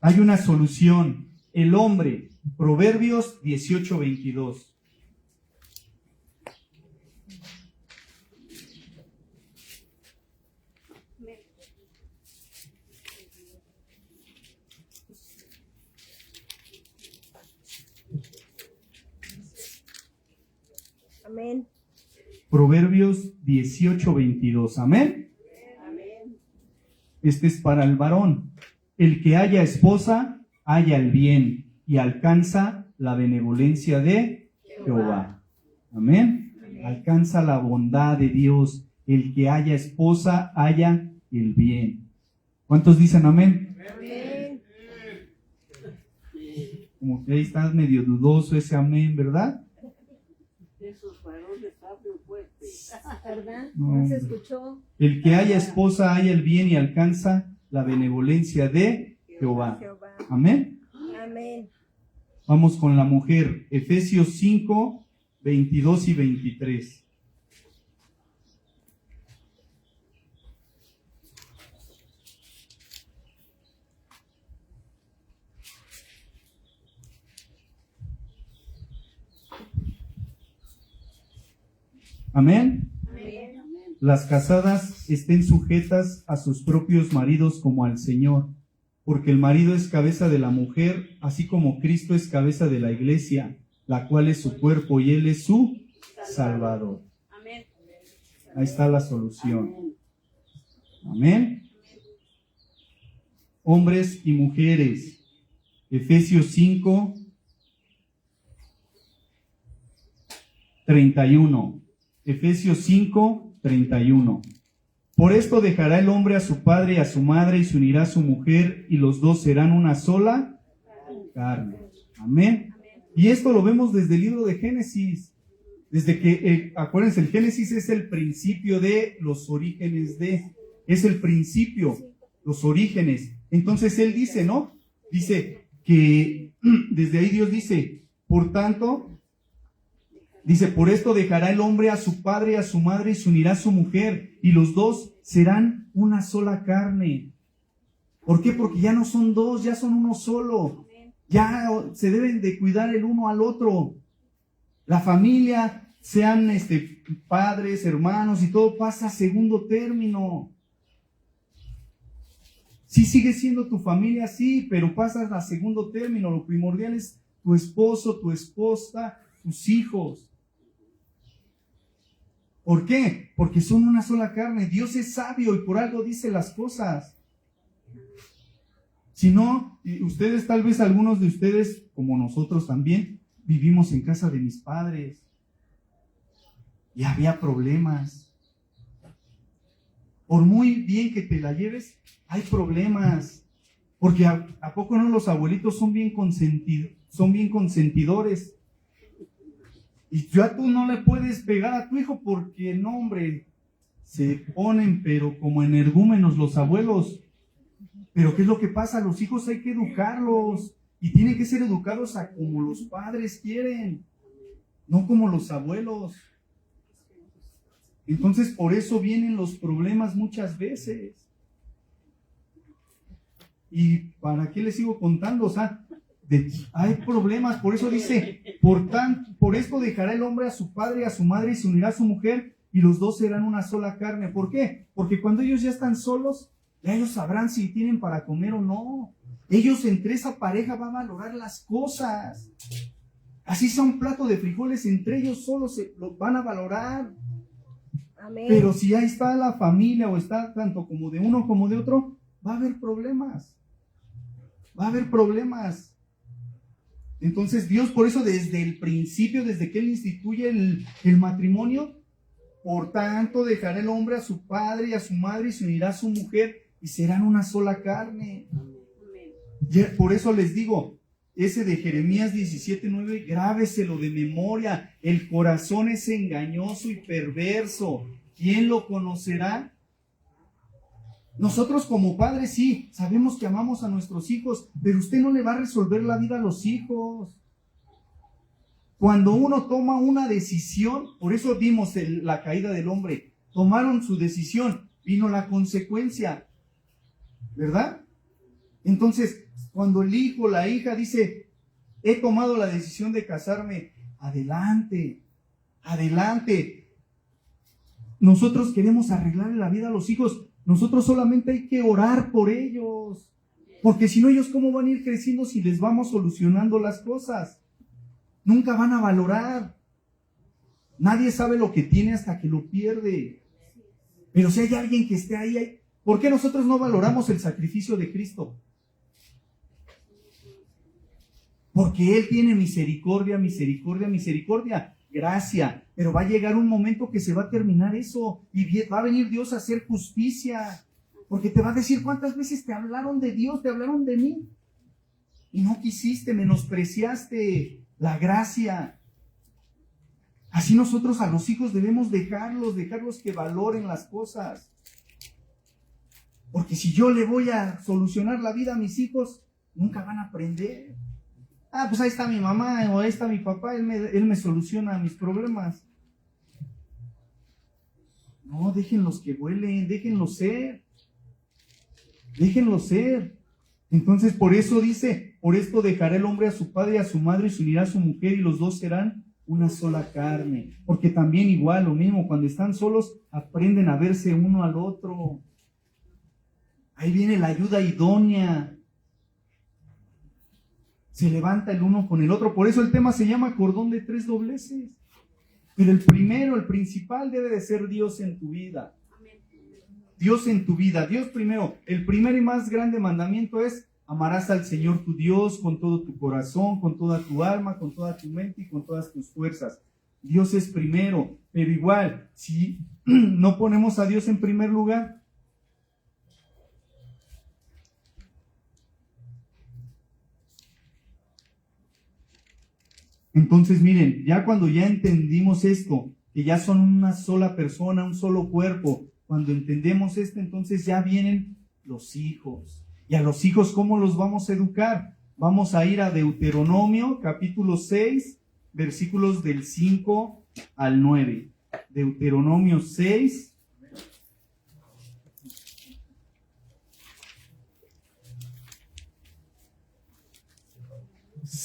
Hay una solución. El hombre, Proverbios 18:22. Amén. Proverbios 18:22. Amén. Amén. Este es para el varón. El que haya esposa, halla el bien y alcanza la benevolencia de Jehová. Amén. Alcanza la bondad de Dios. El que haya esposa, halla el bien. ¿Cuántos dicen amén? Amén. Como que ahí está medio dudoso ese amén, ¿verdad? Esos varones hablan fuerte. ¿Verdad? No, ¿No se hombre. escuchó? El que haya esposa, halla el bien y alcanza la benevolencia de Jehová. Jehová. Amén. Amén. Vamos con la mujer. Efesios 5:22 y 23. Amén. Amén. Las casadas estén sujetas a sus propios maridos como al Señor, porque el marido es cabeza de la mujer, así como Cristo es cabeza de la iglesia, la cual es su cuerpo y Él es su Salvador. Amén. Ahí está la solución. Amén. Hombres y mujeres. Efesios 5:31. Efesios 5:31. Por esto dejará el hombre a su padre y a su madre y se unirá a su mujer y los dos serán una sola carne. Amén. Y esto lo vemos desde el libro de Génesis. Desde que, acuérdense, el Génesis es el principio de los orígenes de, es el principio, los orígenes. Entonces él dice, ¿no? Dice que desde ahí Dios dice, por tanto, dice, por esto dejará el hombre a su padre y a su madre y se unirá a su mujer y los dos serán una sola carne. ¿Por qué? Porque ya no son dos, ya son uno solo. Ya se deben de cuidar el uno al otro. La familia, sean padres, hermanos y todo, pasa a segundo término. Sí sigue siendo tu familia, sí, pero pasas a segundo término. Lo primordial es tu esposo, tu esposa, tus hijos. ¿Por qué? Porque son una sola carne. Dios es sabio y por algo dice las cosas. Si no, ustedes, tal vez algunos de ustedes, como nosotros también, vivimos en casa de mis padres y había problemas. Por muy bien que te la lleves, hay problemas. Porque ¿a poco no los abuelitos son bien consentidores? Y ya tú no le puedes pegar a tu hijo porque, no, hombre, se ponen, pero como energúmenos los abuelos. Pero ¿qué es lo que pasa? Los hijos hay que educarlos y tienen que ser educados a como los padres quieren, no como los abuelos. Entonces, por eso vienen los problemas muchas veces. ¿Y para qué les sigo contando? O sea, hay problemas, por eso dice, por esto dejará el hombre a su padre y a su madre y se unirá a su mujer y los dos serán una sola carne. ¿Por qué? Porque cuando ellos ya están solos, ya ellos sabrán si tienen para comer o no. Ellos entre esa pareja van a valorar las cosas. Así sea un plato de frijoles, entre ellos solos se los van a valorar. Amén. Pero si ahí está la familia o está tanto como de uno como de otro, va a haber problemas. Va a haber problemas. Entonces Dios, por eso desde el principio, desde que Él instituye el matrimonio, por tanto dejará el hombre a su padre y a su madre y se unirá a su mujer y serán una sola carne. Por eso les digo, ese de Jeremías 17:9, grábeselo de memoria. El corazón es engañoso y perverso. ¿Quién lo conocerá? Nosotros como padres sí, sabemos que amamos a nuestros hijos, pero usted no le va a resolver la vida a los hijos. Cuando uno toma una decisión, por eso vimos la caída del hombre, tomaron su decisión, vino la consecuencia, ¿verdad? Entonces, cuando el hijo, la hija dice, he tomado la decisión de casarme, adelante, adelante. Nosotros queremos arreglarle la vida a los hijos, nosotros solamente hay que orar por ellos, porque si no ellos cómo van a ir creciendo si les vamos solucionando las cosas. Nunca van a valorar. Nadie sabe lo que tiene hasta que lo pierde. Pero si hay alguien que esté ahí, ¿por qué nosotros no valoramos el sacrificio de Cristo? Porque Él tiene misericordia, misericordia, misericordia, gracia. Pero va a llegar un momento que se va a terminar eso y va a venir Dios a hacer justicia. Porque te va a decir cuántas veces te hablaron de Dios, te hablaron de mí. Y no quisiste, menospreciaste la gracia. Así nosotros a los hijos debemos dejarlos que valoren las cosas. Porque si yo le voy a solucionar la vida a mis hijos, nunca van a aprender. Pues ahí está mi mamá o ahí está mi papá, él me soluciona mis problemas. No, déjenlos que vuelen, déjenlos ser. Déjenlos ser. Entonces por eso dice, por esto dejará el hombre a su padre y a su madre y se unirá a su mujer y los dos serán una sola carne. Porque también igual, lo mismo, cuando están solos aprenden a verse uno al otro. Ahí viene la ayuda idónea. Se levanta el uno con el otro. Por eso el tema se llama cordón de tres dobleces. Pero el primero, el principal debe de ser Dios en tu vida. Dios en tu vida, Dios primero. El primer y más grande mandamiento es: amarás al Señor tu Dios con todo tu corazón, con toda tu alma, con toda tu mente y con todas tus fuerzas. Dios es primero, pero igual, si no ponemos a Dios en primer lugar, entonces miren, ya cuando ya entendimos esto, que ya son una sola persona, un solo cuerpo, cuando entendemos esto, entonces ya vienen los hijos. Y a los hijos, ¿cómo los vamos a educar? Vamos a ir a Deuteronomio, capítulo 6, versículos del 5 al 9. Deuteronomio 6.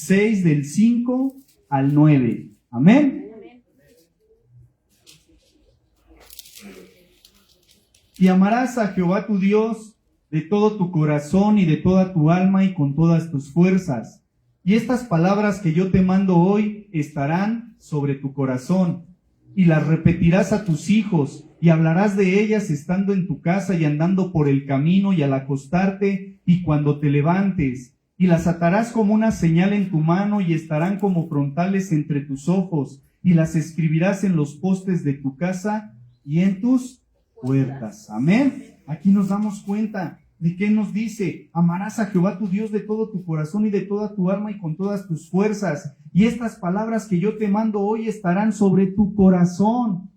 Del 5 al 9. Amén. Y amarás a Jehová tu Dios de todo tu corazón y de toda tu alma y con todas tus fuerzas. Y estas palabras que yo te mando hoy estarán sobre tu corazón, y las repetirás a tus hijos, y hablarás de ellas estando en tu casa y andando por el camino y al acostarte y cuando te levantes, y las atarás como una señal en tu mano y estarán como frontales entre tus ojos, y las escribirás en los postes de tu casa y en tus puertas. Amén. Aquí nos damos cuenta de que nos dice: amarás a Jehová tu Dios de todo tu corazón y de toda tu alma y con todas tus fuerzas. Y estas palabras que yo te mando hoy estarán sobre tu corazón.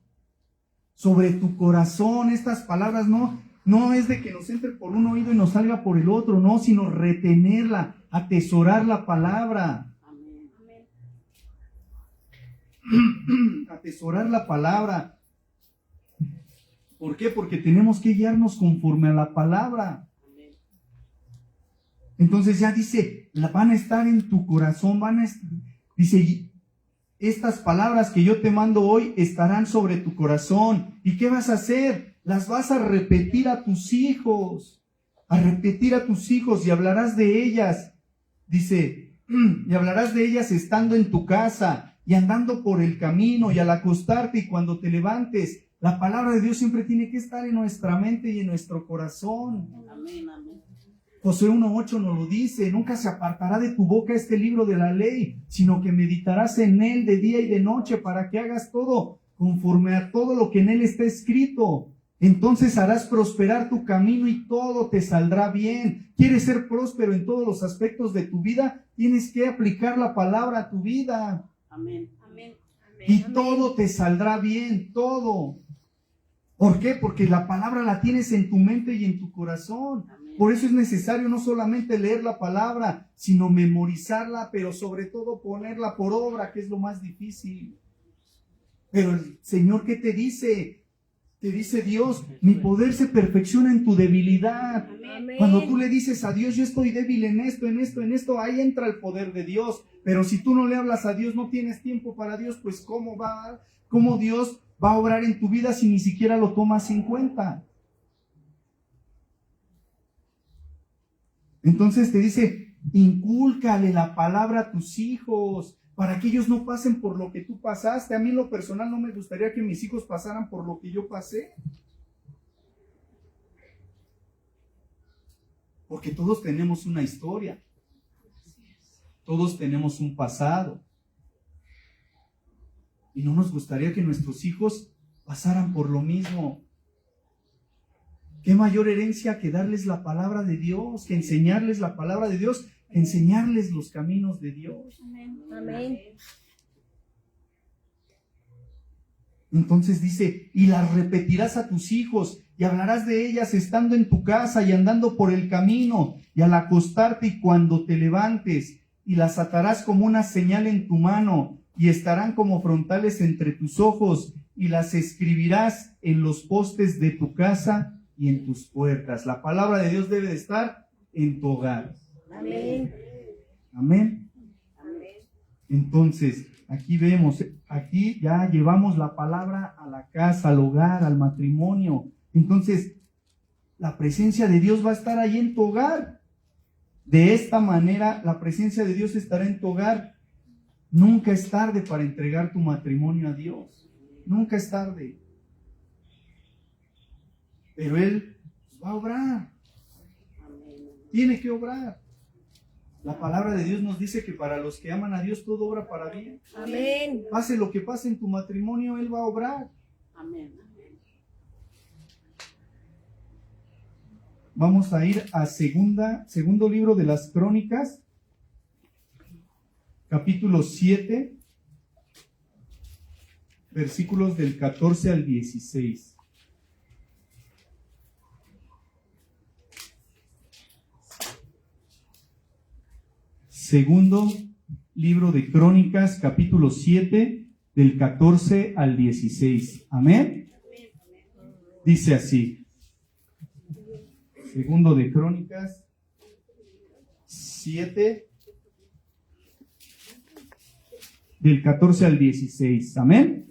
Sobre tu corazón. Estas palabras no es de que nos entre por un oído y nos salga por el otro, no, sino retenerla, atesorar la palabra. Atesorar la palabra. ¿Por qué? Porque tenemos que guiarnos conforme a la palabra. Entonces ya dice, van a estar en tu corazón, dice, estas palabras que yo te mando hoy estarán sobre tu corazón. ¿Y qué vas a hacer? Las vas a repetir a tus hijos, y hablarás de ellas. Dice, y hablarás de ellas estando en tu casa y andando por el camino y al acostarte y cuando te levantes. La palabra de Dios siempre tiene que estar en nuestra mente y en nuestro corazón. Amén, amén. Josué 1:8 nos lo dice: nunca se apartará de tu boca este libro de la ley, sino que meditarás en él de día y de noche para que hagas todo conforme a todo lo que en él está escrito. Entonces harás prosperar tu camino y todo te saldrá bien. ¿Quieres ser próspero en todos los aspectos de tu vida? Tienes que aplicar la palabra a tu vida. Amén. Amén. Amén. Y todo te saldrá bien, todo. ¿Por qué? Porque la palabra la tienes en tu mente y en tu corazón. Amén. Por eso es necesario no solamente leer la palabra, sino memorizarla, pero sobre todo ponerla por obra, que es lo más difícil. Pero el Señor, ¿qué te dice? Te dice Dios, mi poder se perfecciona en tu debilidad. Amén. Cuando tú le dices a Dios, yo estoy débil en esto, ahí entra el poder de Dios. Pero si tú no le hablas a Dios, no tienes tiempo para Dios, pues ¿cómo Dios va a obrar en tu vida si ni siquiera lo tomas en cuenta? Entonces te dice, incúlcale la palabra a tus hijos, para que ellos no pasen por lo que tú pasaste. A mí en lo personal no me gustaría que mis hijos pasaran por lo que yo pasé. Porque todos tenemos una historia. Todos tenemos un pasado. Y no nos gustaría que nuestros hijos pasaran por lo mismo. ¿Qué mayor herencia que darles la palabra de Dios, que enseñarles la palabra de Dios, enseñarles los caminos de Dios? Amén. Entonces dice, y las repetirás a tus hijos, y hablarás de ellas estando en tu casa y andando por el camino, y al acostarte y cuando te levantes, y las atarás como una señal en tu mano, y estarán como frontales entre tus ojos, y las escribirás en los postes de tu casa y en tus puertas. La palabra de Dios debe de estar en tu hogar. Amén. Amén. Entonces, aquí vemos, aquí ya llevamos la palabra a la casa, al hogar, al matrimonio. Entonces, la presencia de Dios va a estar ahí en tu hogar. De esta manera, la presencia de Dios estará en tu hogar. Nunca es tarde para entregar tu matrimonio a Dios. Nunca es tarde. Pero Él va a obrar. Tiene que obrar. La palabra de Dios nos dice que para los que aman a Dios todo obra para bien. Amén. Pase lo que pase en tu matrimonio, Él va a obrar. Amén. Vamos a ir a segundo libro de las Crónicas, capítulo 7, versículos del 14 al 16. Segundo libro de Crónicas, capítulo 7, del 14 al 16. Amén. Dice así. Segundo de Crónicas 7, del 14 al 16. Amén.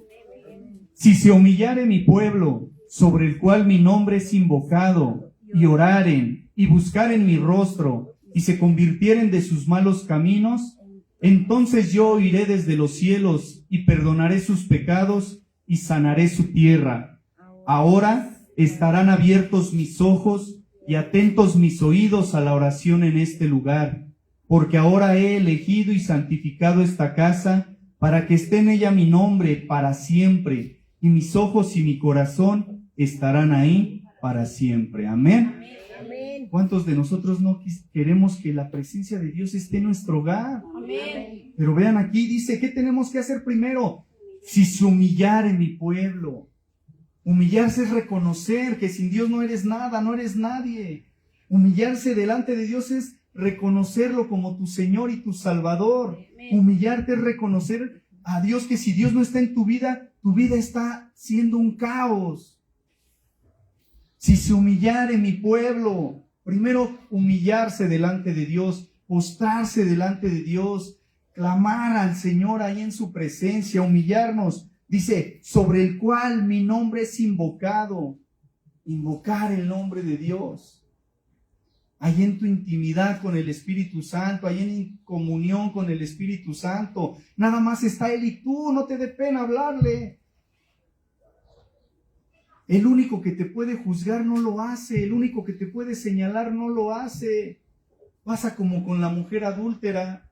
Si se humillare mi pueblo, sobre el cual mi nombre es invocado, y oraren, y buscaren mi rostro, y se convirtieren de sus malos caminos, entonces yo oiré desde los cielos, y perdonaré sus pecados, y sanaré su tierra. Ahora estarán abiertos mis ojos, y atentos mis oídos a la oración en este lugar, porque ahora he elegido y santificado esta casa, para que esté en ella mi nombre para siempre, y mis ojos y mi corazón estarán ahí para siempre. Amén. Amén. ¿Cuántos de nosotros no queremos que la presencia de Dios esté en nuestro hogar? Amén. Pero vean aquí, dice, ¿qué tenemos que hacer primero? Si se humillare mi pueblo. Humillarse es reconocer que sin Dios no eres nada, no eres nadie. Humillarse delante de Dios es reconocerlo como tu Señor y tu Salvador. Humillarte es reconocer a Dios que si Dios no está en tu vida está siendo un caos. Si se humillare mi pueblo, primero humillarse delante de Dios, postrarse delante de Dios, clamar al Señor ahí en su presencia, humillarnos. Dice, sobre el cual mi nombre es invocado. Invocar el nombre de Dios. Ahí en tu intimidad con el Espíritu Santo, ahí en comunión con el Espíritu Santo. Nada más está Él y tú, no te dé pena hablarle. El único que te puede juzgar no lo hace, el único que te puede señalar no lo hace. Pasa como con la mujer adúltera.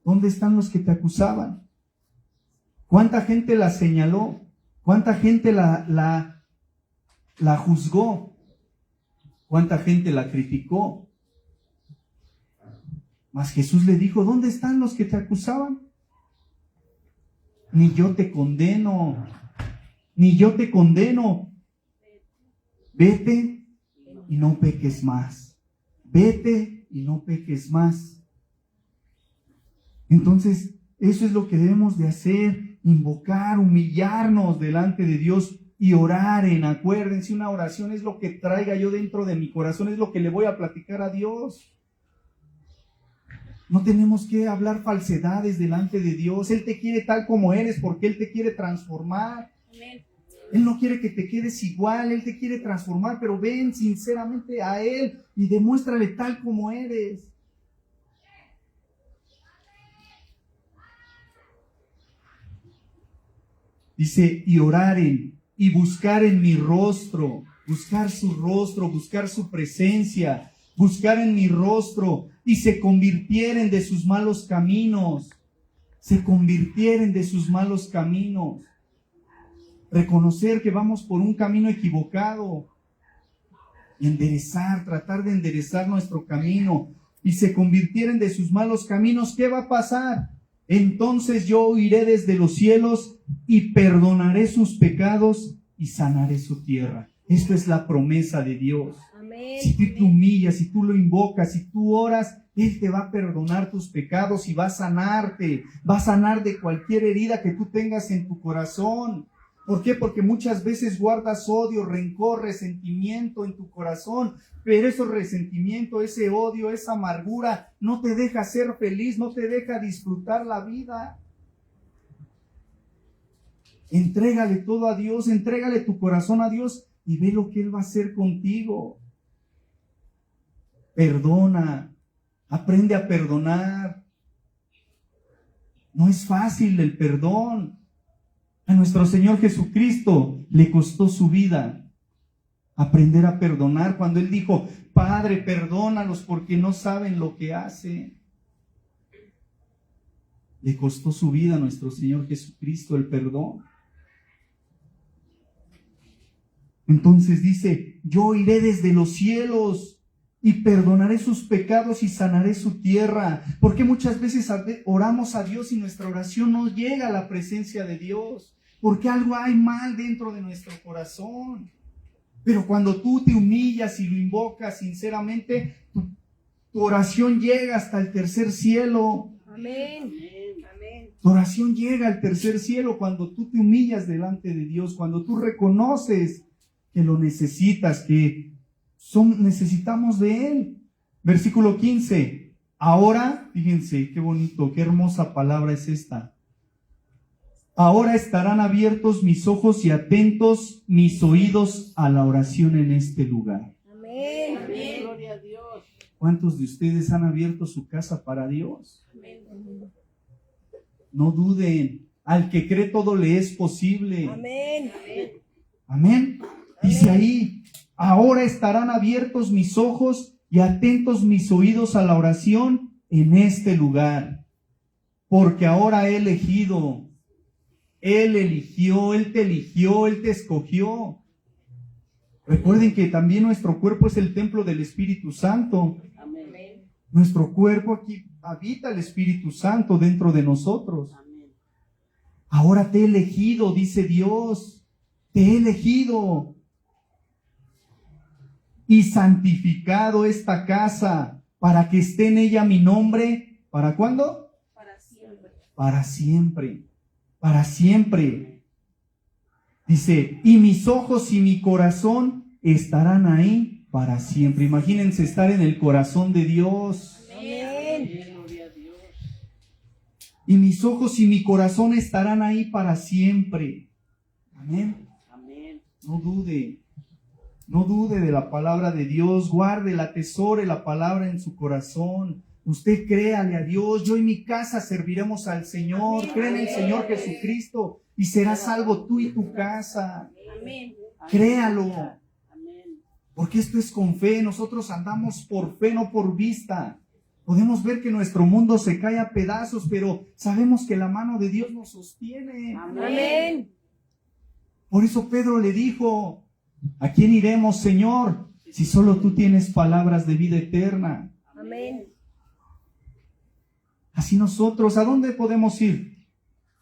¿Dónde están los que te acusaban? ¿Cuánta gente la señaló? ¿Cuánta gente la la juzgó. ¿Cuánta gente la criticó? Mas Jesús le dijo, ¿dónde están los que te acusaban? Ni yo te condeno, ni yo te condeno. Vete y no peques más. Vete y no peques más. Entonces, eso es lo que debemos de hacer, invocar, humillarnos delante de Dios y orar. Acuérdense, una oración es lo que traiga yo dentro de mi corazón, es lo que le voy a platicar a Dios. No tenemos que hablar falsedades delante de Dios. Él te quiere tal como eres porque Él te quiere transformar. Él no quiere que te quedes igual, Él te quiere transformar, pero ven sinceramente a Él y demuéstrale tal como eres. Dice, y oraren y buscar en mi rostro, buscar su rostro, buscar su presencia, buscar en mi rostro, y se convirtieren de sus malos caminos, se convirtieren de sus malos caminos. Reconocer que vamos por un camino equivocado, enderezar, tratar de enderezar nuestro camino, y se convirtieren de sus malos caminos. ¿Qué va a pasar? Entonces yo oiré desde los cielos y perdonaré sus pecados y sanaré su tierra. Esto es la promesa de Dios. Amén. Si tú te humillas, si tú lo invocas, si tú oras, Él te va a perdonar tus pecados y va a sanarte. Va a sanar de cualquier herida que tú tengas en tu corazón. ¿Por qué? Porque muchas veces guardas odio, rencor, resentimiento en tu corazón, pero ese resentimiento, ese odio, esa amargura no te deja ser feliz, no te deja disfrutar la vida. Entrégale todo a Dios, entrégale tu corazón a Dios y ve lo que Él va a hacer contigo. Perdona, aprende a perdonar. No es fácil el perdón. A nuestro Señor Jesucristo le costó su vida aprender a perdonar cuando Él dijo, Padre, perdónalos porque no saben lo que hacen. Le costó su vida a nuestro Señor Jesucristo el perdón. Entonces dice, yo iré desde los cielos y perdonaré sus pecados y sanaré su tierra. Porque muchas veces oramos a Dios y nuestra oración no llega a la presencia de Dios. Porque algo hay mal dentro de nuestro corazón. Pero cuando tú te humillas y lo invocas sinceramente, tu oración llega hasta el tercer cielo. Amén. Amén. Tu oración llega al tercer cielo cuando tú te humillas delante de Dios, cuando tú reconoces que lo necesitas, que necesitamos de Él. Versículo 15. Ahora, fíjense qué bonito, qué hermosa palabra es esta. Ahora estarán abiertos mis ojos y atentos mis oídos a la oración en este lugar. Amén. Amén. Gloria a Dios. ¿Cuántos de ustedes han abierto su casa para Dios? Amén. No duden, al que cree todo le es posible. Amén. Amén. Dice ahí, ahora estarán abiertos mis ojos y atentos mis oídos a la oración en este lugar. Porque ahora he elegido. Él eligió, Él te eligió, Él te escogió. Recuerden que también nuestro cuerpo es el templo del Espíritu Santo. Amén. Nuestro cuerpo, aquí habita el Espíritu Santo dentro de nosotros. Amén. Ahora te he elegido, dice Dios, te he elegido y santificado esta casa para que esté en ella mi nombre. ¿Para cuándo? Para siempre. Para siempre. Para siempre. Dice, y mis ojos y mi corazón estarán ahí para siempre. Imagínense estar en el corazón de Dios. Amén. Gloria a Dios. Y mis ojos y mi corazón estarán ahí para siempre. Amén. Amén. No dude. No dude de la palabra de Dios. Guarde, atesore la palabra en su corazón. Usted créale a Dios. Yo y mi casa serviremos al Señor. Amén. Cree en el Señor Jesucristo y serás salvo tú y tu casa. Amén. Créalo. Amén. Porque esto es con fe. Nosotros andamos por fe, no por vista. Podemos ver que nuestro mundo se cae a pedazos, pero sabemos que la mano de Dios nos sostiene. Amén. Por eso Pedro le dijo, ¿A quién iremos, Señor? Si solo tú tienes palabras de vida eterna. Amén. Así nosotros, ¿a dónde podemos ir?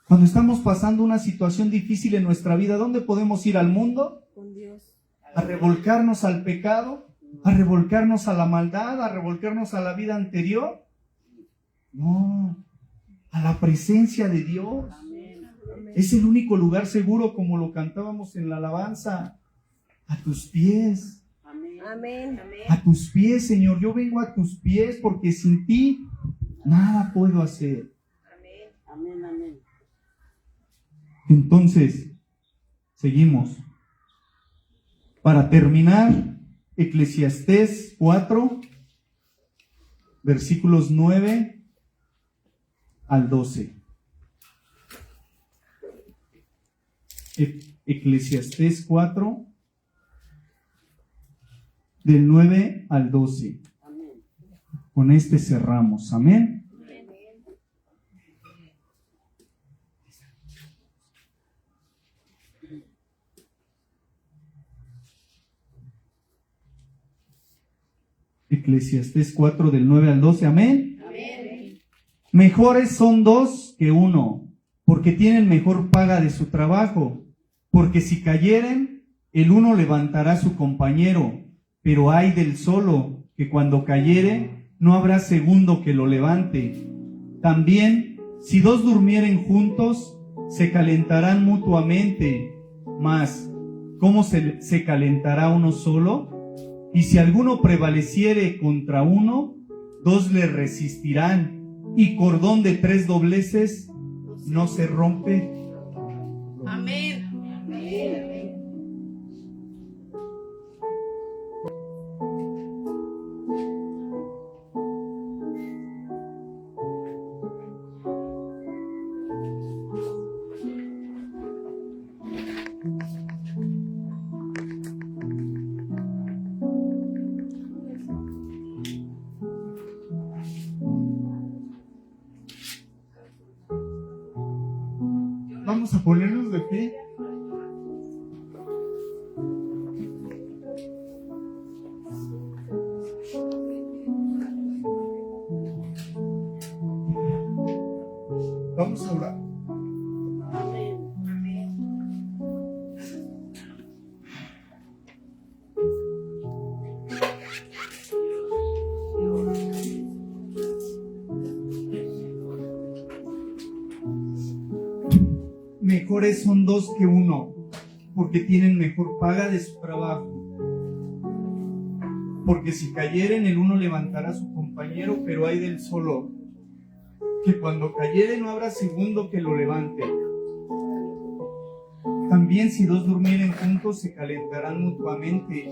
Cuando estamos pasando una situación difícil en nuestra vida, ¿a dónde podemos ir? ¿Al mundo? Con Dios. ¿A revolcarnos al pecado? ¿A revolcarnos a la maldad? ¿A revolcarnos a la vida anterior? No, a la presencia de Dios. Amén. Es el único lugar seguro, como lo cantábamos en la alabanza. A tus pies, Amén. Amén. a tus pies, Señor. Yo vengo a tus pies porque sin ti nada puedo hacer. Amén. Amén. Entonces, seguimos. Para terminar, Eclesiastés 4, versículos 9 al 12. Eclesiastés 4, del 9 al 12. Amén. Con este cerramos. Amén. Eclesiastés 4 del 9 al 12. Amén. Amén. Mejores son dos que uno, porque tienen mejor paga de su trabajo. Porque si cayeren, el uno levantará a su compañero, pero ay del solo, que cuando cayere, no habrá segundo que lo levante. También, si dos durmieren juntos, se calentarán mutuamente. Mas, ¿cómo se calentará uno solo? Y si alguno prevaleciere contra uno, dos le resistirán, y cordón de 3 dobleces no se rompe. Amén. Vamos a ponernos de pie. Vamos a orar. Amén. Mejores son dos que uno, porque tienen mejor paga de su trabajo. Porque si cayeren, el uno levantará a su compañero, pero hay del solo, que cuando cayere no habrá segundo que lo levante. También si dos durmieren juntos, se calentarán mutuamente.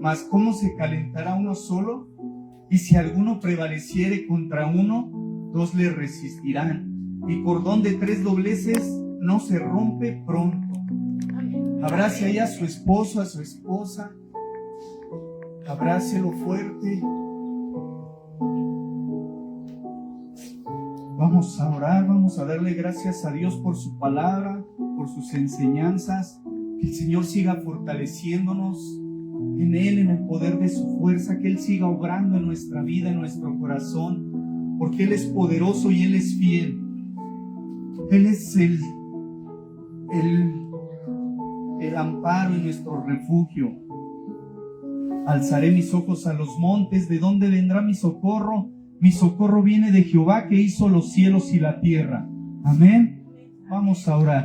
Mas ¿cómo se calentará uno solo? Y si alguno prevaleciere contra uno, dos le resistirán. Y cordón de 3 dobleces no se rompe pronto. Abrace ahí a su esposo, a su esposa. Abrácelo fuerte. Vamos a orar, vamos a darle gracias a Dios por su palabra, por sus enseñanzas. Que el Señor siga fortaleciéndonos en Él, en el poder de su fuerza. Que Él siga obrando en nuestra vida, en nuestro corazón. Porque Él es poderoso y Él es fiel. Él es el amparo y nuestro refugio. Alzaré mis ojos a los montes, ¿de dónde vendrá mi socorro? Mi socorro viene de Jehová, que hizo los cielos y la tierra. Amén. Vamos a orar.